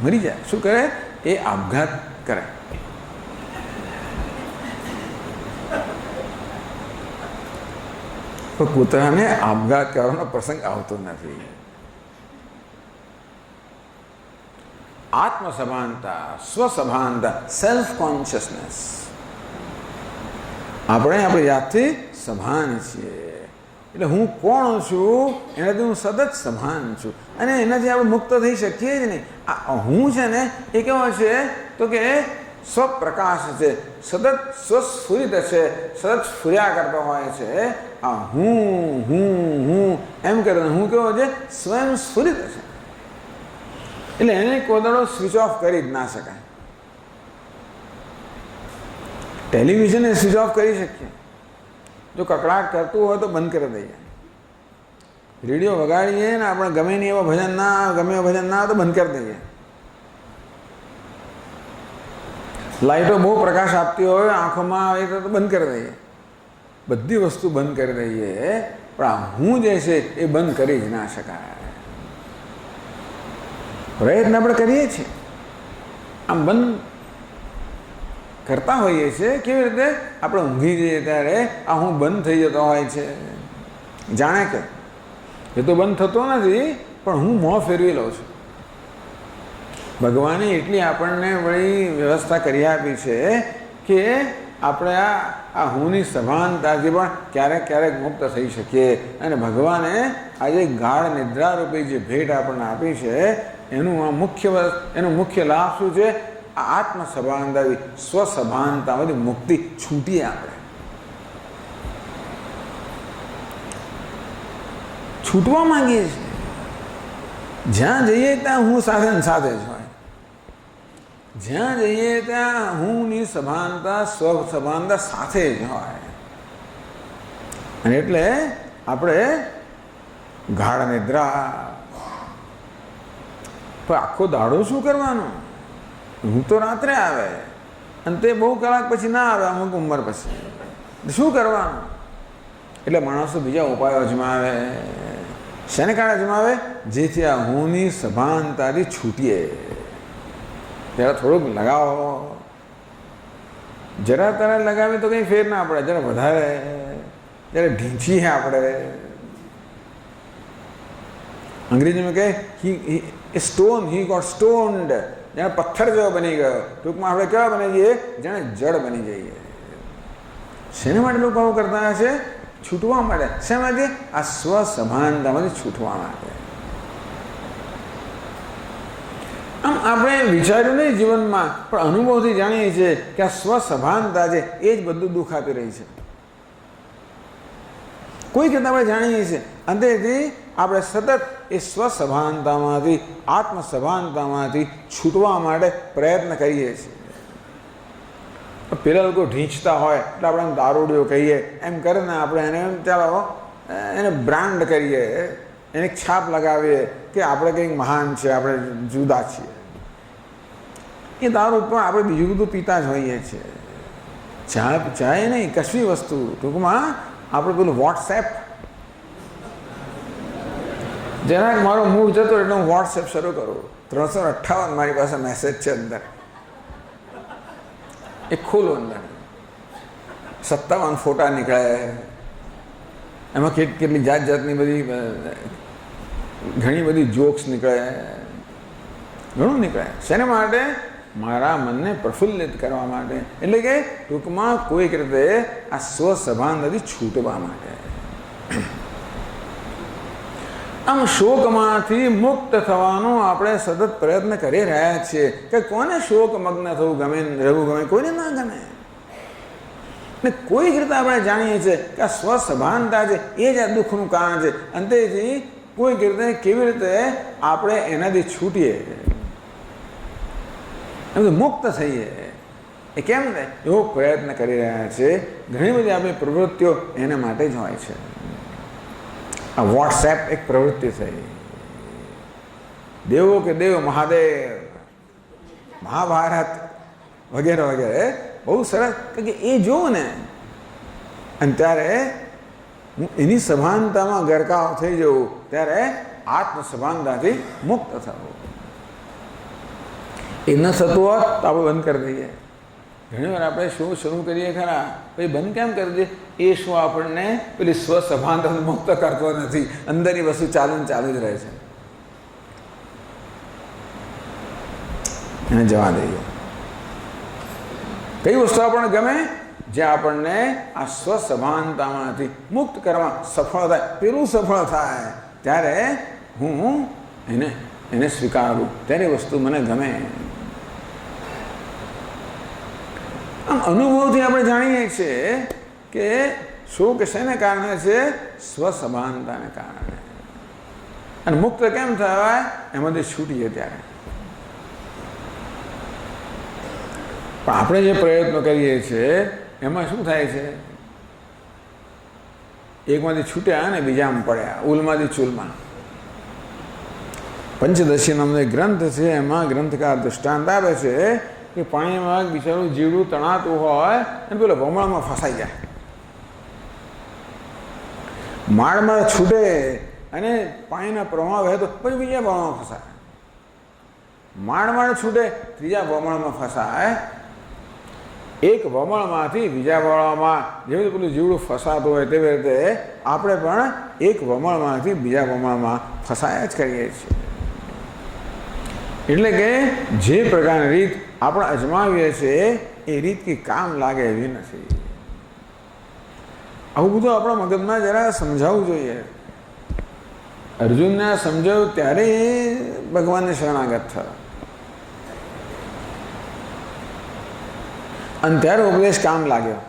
મરી જાય. શું કરે? એ આપઘાત કરે. તો કૂતરાને આપઘાત કરવાનો પ્રસંગ આવતો નથી. આત્મસભાનતા, સ્વસભાનતા, સેલ્ફ કોન્શિયસનેસ. આપણે આપણી જાતથી સભાન છીએ. એટલે હું કોણ છું એનાથી હું સતત સભાન છું અને એનાથી આપણે મુક્ત થઈ શકીએ જ નહીં. આ હું છે ને એ કેવો છે તો કે સ્વપ્રકાશ છે, સતત સ્વસ્ફુરિત છે, સતત સ્ફુર્યા કરતો હોય છે. આ હું એમ કરે હું કેવો છે? સ્વયં સ્ફુરિત છે. એટલે એને કોઈ દાડો સ્વિચ ઓફ કરી જ ના શકાય. ટેલિવિઝન એ સ્વિચ ઓફ કરી શકીએ, જો કકડાટ કરતું હોય તો બંધ કરી દઈએ. રેડિયો વગાડીએ ને આપણે ગમે નહીં એવા ભજન ના ગમે એવા ભજન ના તો બંધ કરી દઈએ. લાઇટો બહુ પ્રકાશ આપતી હોય આંખોમાં આવે તો બંધ કરી દઈએ. બધી વસ્તુ બંધ કરી દઈએ, પણ આ હું જે છે એ બંધ કરી જ ના શકાય. પ્રયત્ન આપણે કરીએ છીએ, આમ બંધ કરતા હોઈએ છીએ. કેવી રીતે? આપણે ઊંઘી જઈએ ત્યારે આ હું બંધ થઈ જતો હોય છે, જાણે કે એ તો બંધ થતો નથી પણ હું મોં ફેરવી લઉં છું. ભગવાને એટલી આપણને વળી વ્યવસ્થા કરી આપી છે કે આપણે આ હુંની સભાનતાથી પણ ક્યારેક ક્યારેક મુક્ત થઈ શકીએ. અને ભગવાને આજે ગાઢ નિદ્રારૂપી જે ભેટ આપણને આપી છે એનું મુખ્ય લાભ શું છે? આ આત્મસભાનતાથી સ્વસભાનતામાંથી મુક્તિ છૂટીએ. આપણે છૂટવા માંગીએ છીએ. જ્યાં જઈએ ત્યાં હું સાથે ને સાથે જ હોય, જ્યાં જઈએ ત્યાં હુંની સભાનતા સ્વસભાનતા સાથે જ હોય. અને એટલે આપણે ગાઢ નિદ્રા. પણ આખો દાડો શું કરવાનું? હું તો રાત્રે આવે અને તે બહુ કલાક પછી ના આવે, અમુક ઉંમર પછી શું કરવાનું? એટલે માણસો બીજા ઉપાયો અજમાવે. શેને કારણે અજમાવે? જેથી આ હુંની સભાનતાથી છૂટીએ. જરા થોડુંક લગાવો, જરા તરા લગાવીએ તો કંઈ ફેર ના પડે. જરા વધારે જ્યારે ઢીંચીએ આપણે. અંગ્રેજીમાં કહે સ્ટોન, હી ગોટ સ્ટોન્ડ. જાણે પથ્થર જેવો બની ગયો. ટૂંકમાં આપણે કેવા બની જઈએ? જાણે જડ બની જઈએ. શેના માટે લોકો આવું કરતા હશે? છૂટવા માટે. શેમાંથી? આ સ્વસભાનતામાંથી છૂટવા માટે. આમ આપણે વિચાર્યું નહીં જીવનમાં, પણ અનુભવથી જાણીએ છીએ કે આ સ્વસભાનતા છે એ જ બધું દુઃખ આપી રહી છે. કોઈ કરતાં આપણે જાણીએ છીએ. અંતેથી આપણે સતત એ સ્વસભાનતામાંથી આત્મસભાનતામાંથી છૂટવા માટે પ્રયત્ન કરીએ છીએ. પેલા લોકો ઢીંચતા હોય એટલે આપણે દારૂડિયો કહીએ, એમ કરીને આપણે એને ચાલો એને બ્રાન્ડ કરીએ, એને છાપ લગાવીએ કે આપણે કંઈક મહાન છે, આપણે જુદા છીએ. એ દારૂ પણ આપણે બીજું બધું પીતા જ હોઈએ છીએ. ચાય નહીં, કશી વસ્તુ. ટૂંકમાં આપણે પેલું વોટ્સએપ, જરાક મારો મૂડ જતો એટલે હું વોટ્સએપ શરૂ કરું. 358 મારી પાસે મેસેજ છે અંદર. એ ખોલો અંદર, 57 ફોટા નીકળે. એમાં કેટલી જાત જાતની બધી ઘણી બધી જોક્સ નીકળે, ઘણું નીકળે. શેના માટે? મારા મનને પ્રફુલ્લિત કરવા માટે. એટલે કે ટૂંકમાં કોઈક રીતે આ સ્વસભાનતાથી છૂટવા માટે. આમ શોકમાંથી મુક્ત થવાનો આપણે સતત પ્રયત્ન કરી રહ્યા છીએ. કે કોને શોકમગ્ન થવું ગમે, રહેવું ગમે? કોઈને ના ગમે. ને કોઈક રીતે આપણે જાણીએ છીએ કે આ સ્વસભાનતા છે એ જ આ દુઃખનું કારણ છે. અંતેથી કોઈક રીતે કેવી રીતે આપણે એનાથી છૂટીએ, એમ મુક્ત થઈએ. એ કેમ ને? એવો પ્રયત્ન કરી રહ્યા છે. ઘણી બધી આપણી પ્રવૃત્તિઓ એના માટે જ હોય છે. આ વોટ્સએપ એક પ્રવૃત્તિ થઈ. દેવો કે દેવ, મહાદેવ, મહાભારત વગેરે વગેરે બહુ સરસ. કે એ જોઉં ને અને ત્યારે હું એની સભાનતામાં ગરકાવ થઈ જવું, ત્યારે આત્મસભાનતાથી મુક્ત થવું. એ ન થતું હોત તો આપણે બંધ કરી દઈએ. ઘણીવાર આપણે શું શરૂ કરીએ ખરા, પછી બંધ કેમ કરી દઈએ? એ શું આપણને પેલી સ્વસભાનતા મુક્ત કરતો નથી. અંદરની વસ્તુ ચાલુ જ રહે છે. એને જવા દઈએ. કઈ વસ્તુ આપણને ગમે? જે આપણને આ સ્વસભાનતામાંથી મુક્ત કરવા સફળ થાય. પેલું સફળ થાય ત્યારે હું એને સ્વીકારું. તેની વસ્તુ મને ગમે. આમ અનુભવથી આપણે જાણીએ છીએ કે શોક શેને કારણે છે? સ્વસભાનતાને કારણે. અને મુક્ત કેમ થવાય? એમાંથી છૂટીએ ત્યારે. પણ આપણે જે પ્રયત્નો કરીએ છીએ એમાં શું થાય છે, એકમાંથી છૂટ્યા અને બીજામાં પડ્યા, ઉલમાંથી ચૂલમાં. પંચદશી નામનો એક ગ્રંથ છે, એમાં ગ્રંથકાર દૃષ્ટાંત આપે છે કે પાણીમાં બિચારું જીવડું તણાતું હોય અને પેલો ભમણામાં ફસાઈ જાય, માળમાં છૂટે અને પાણીના પ્રવાહ વહે તો પછી બીજા ભમણામાં ફસાય, માળ છૂટે ત્રીજા ભમણામાં ફસાય. એક ભમણમાંથી બીજા ભમણમાં જેવી રીતે પેલું જીવડું ફસાતું હોય તેવી રીતે આપણે પણ એક ભમણમાંથી બીજા ભમણમાં ફસાયા જ કરીએ છીએ. એટલે કે જે પ્રકારની રીત આપણે અજમાવીએ છીએ એ રીત કે કામ લાગે એવી નથી. આવું બધું આપણા મગજમાં જરા સમજાવવું જોઈએ. અર્જુનને સમજાવ્યું ત્યારે ભગવાનને શરણાગત થયા અને ત્યારે ઉપદેશ કામ લાગ્યો.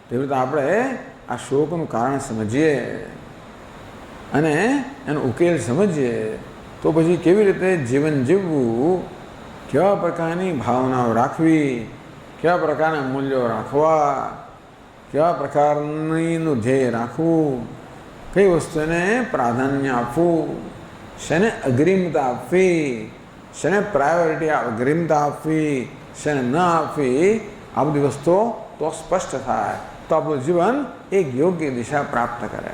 તેવી રીતે આપણે આ શોકનું કારણ સમજીએ અને એનો ઉકેલ સમજીએ તો પછી કેવી રીતે જીવન જીવવું, કેવા પ્રકારની ભાવનાઓ રાખવી, કેવા પ્રકારના મૂલ્યો રાખવા, કેવા પ્રકારનું ધ્યેય રાખવું, કઈ વસ્તુને પ્રાધાન્ય આપવું, શેને અગ્રિમતા આપવી, શેને પ્રાયોરિટી અગ્રિમતા આપવી, શેને ન આપવી, આ બધી વસ્તુઓ તો સ્પષ્ટ થાય તો આપણું જીવન એક યોગ્ય દિશા પ્રાપ્ત કરે,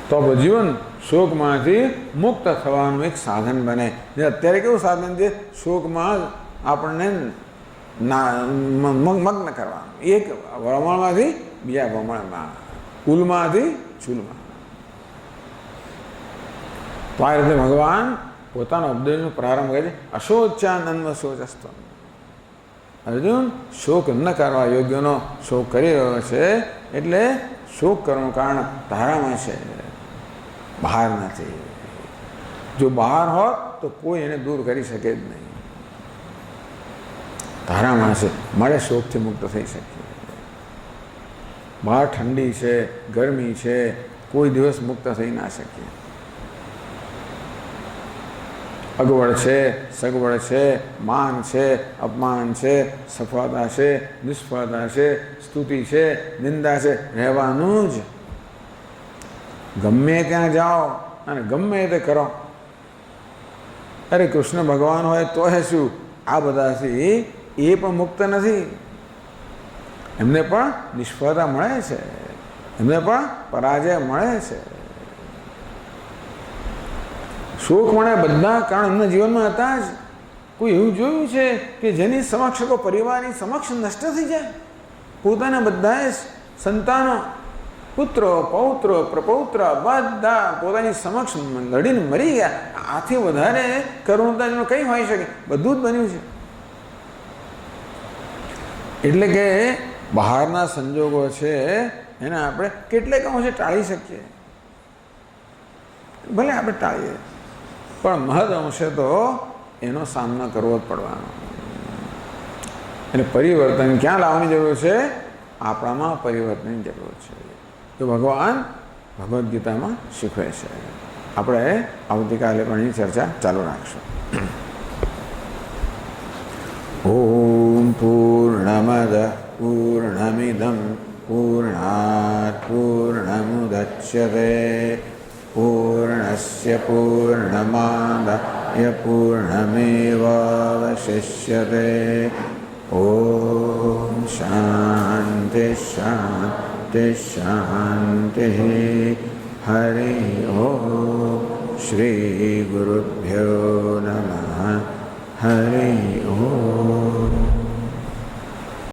તો આપણું જીવન શોકમાંથી મુક્ત થવાનું એક સાધન બને. અત્યારે કેવું સાધન છે, શોકમાં આપણને મગ્ન કરવાનું, એક વમણમાંથી બીજા વમણમાં, ઉલમાંથી ચૂલમાં. તો આ રીતે ભગવાન પોતાનો ઉપદેશનો પ્રારંભ કરે છે. અશોચાનંદ શોચસ્તો. અર્જુન શોક ન કરવા યોગ્યનો શોક કરી રહ્યો છે, એટલે શોક કરવાનું કારણ તારામાં છે, બહાર નથી. જો બહાર હોત તો કોઈ એને દૂર કરી શકે જ નહીં. તારામાં છે, મારે શોકથી મુક્ત થઈ શકીએ. બહાર ઠંડી છે, ગરમી છે, કોઈ દિવસ મુક્ત થઈ ના શકીએ. અગવડ છે, સગવડ છે, માન છે, અપમાન છે, સફળતા છે, નિષ્ફળતા છે, સ્તુતિ છે, નિંદા છે, રહેવાનું જ. ગમે ત્યાં જાઓ અને ગમે તે કરો. અરે કૃષ્ણ ભગવાન હોય તો હે શું, આ બધાથી એ પણ મુક્ત નથી. એમને પણ નિષ્ફળતા મળે છે, એમને પણ પરાજય મળે છે. શોક મળે બધા કારણ એમના જીવનમાં હતા જ. કોઈ એવું જોયું છે કે જેની સમક્ષ કોઈ પરિવારની સમક્ષ નષ્ટ થઈ જાય? પોતાના બધાએ સંતાનો, પુત્રો, પૌત્રો, પ્રપૌત્ર બધા પોતાની સમક્ષ લડીને મરી ગયા. આથી વધારે કરુણતા કંઈ હોઈ શકે? બધું જ બન્યું છે. એટલે કે બહારના સંજોગો છે એને આપણે કેટલેક અંશે ટાળી શકીએ, ભલે આપણે ટાળીએ, પણ મહદ અંશે તો એનો સામનો કરવો જ પડવાનો. એટલે પરિવર્તન ક્યાં લાવવાની જરૂર છે? આપણામાં પરિવર્તનની જરૂર છે. તો ભગવાન ભગવદ્ ગીતામાં શીખવે છે. આપણે આવતીકાલે પણ એની ચર્ચા ચાલુ રાખશું. ઓમ પૂર્ણમદ પૂર્ણમિદં પૂર્ણાત પૂર્ણમુદચ્યતે પૂર્ણસ્ય પૂર્ણમાદાય પૂર્ણમેવાવશિષ્યતે. ઓમ શાંતિ શાંતિ શાંતિ. હરિ ઓમ. શ્રી ગુરુભ્યો નમઃ. હરિ ઓમ.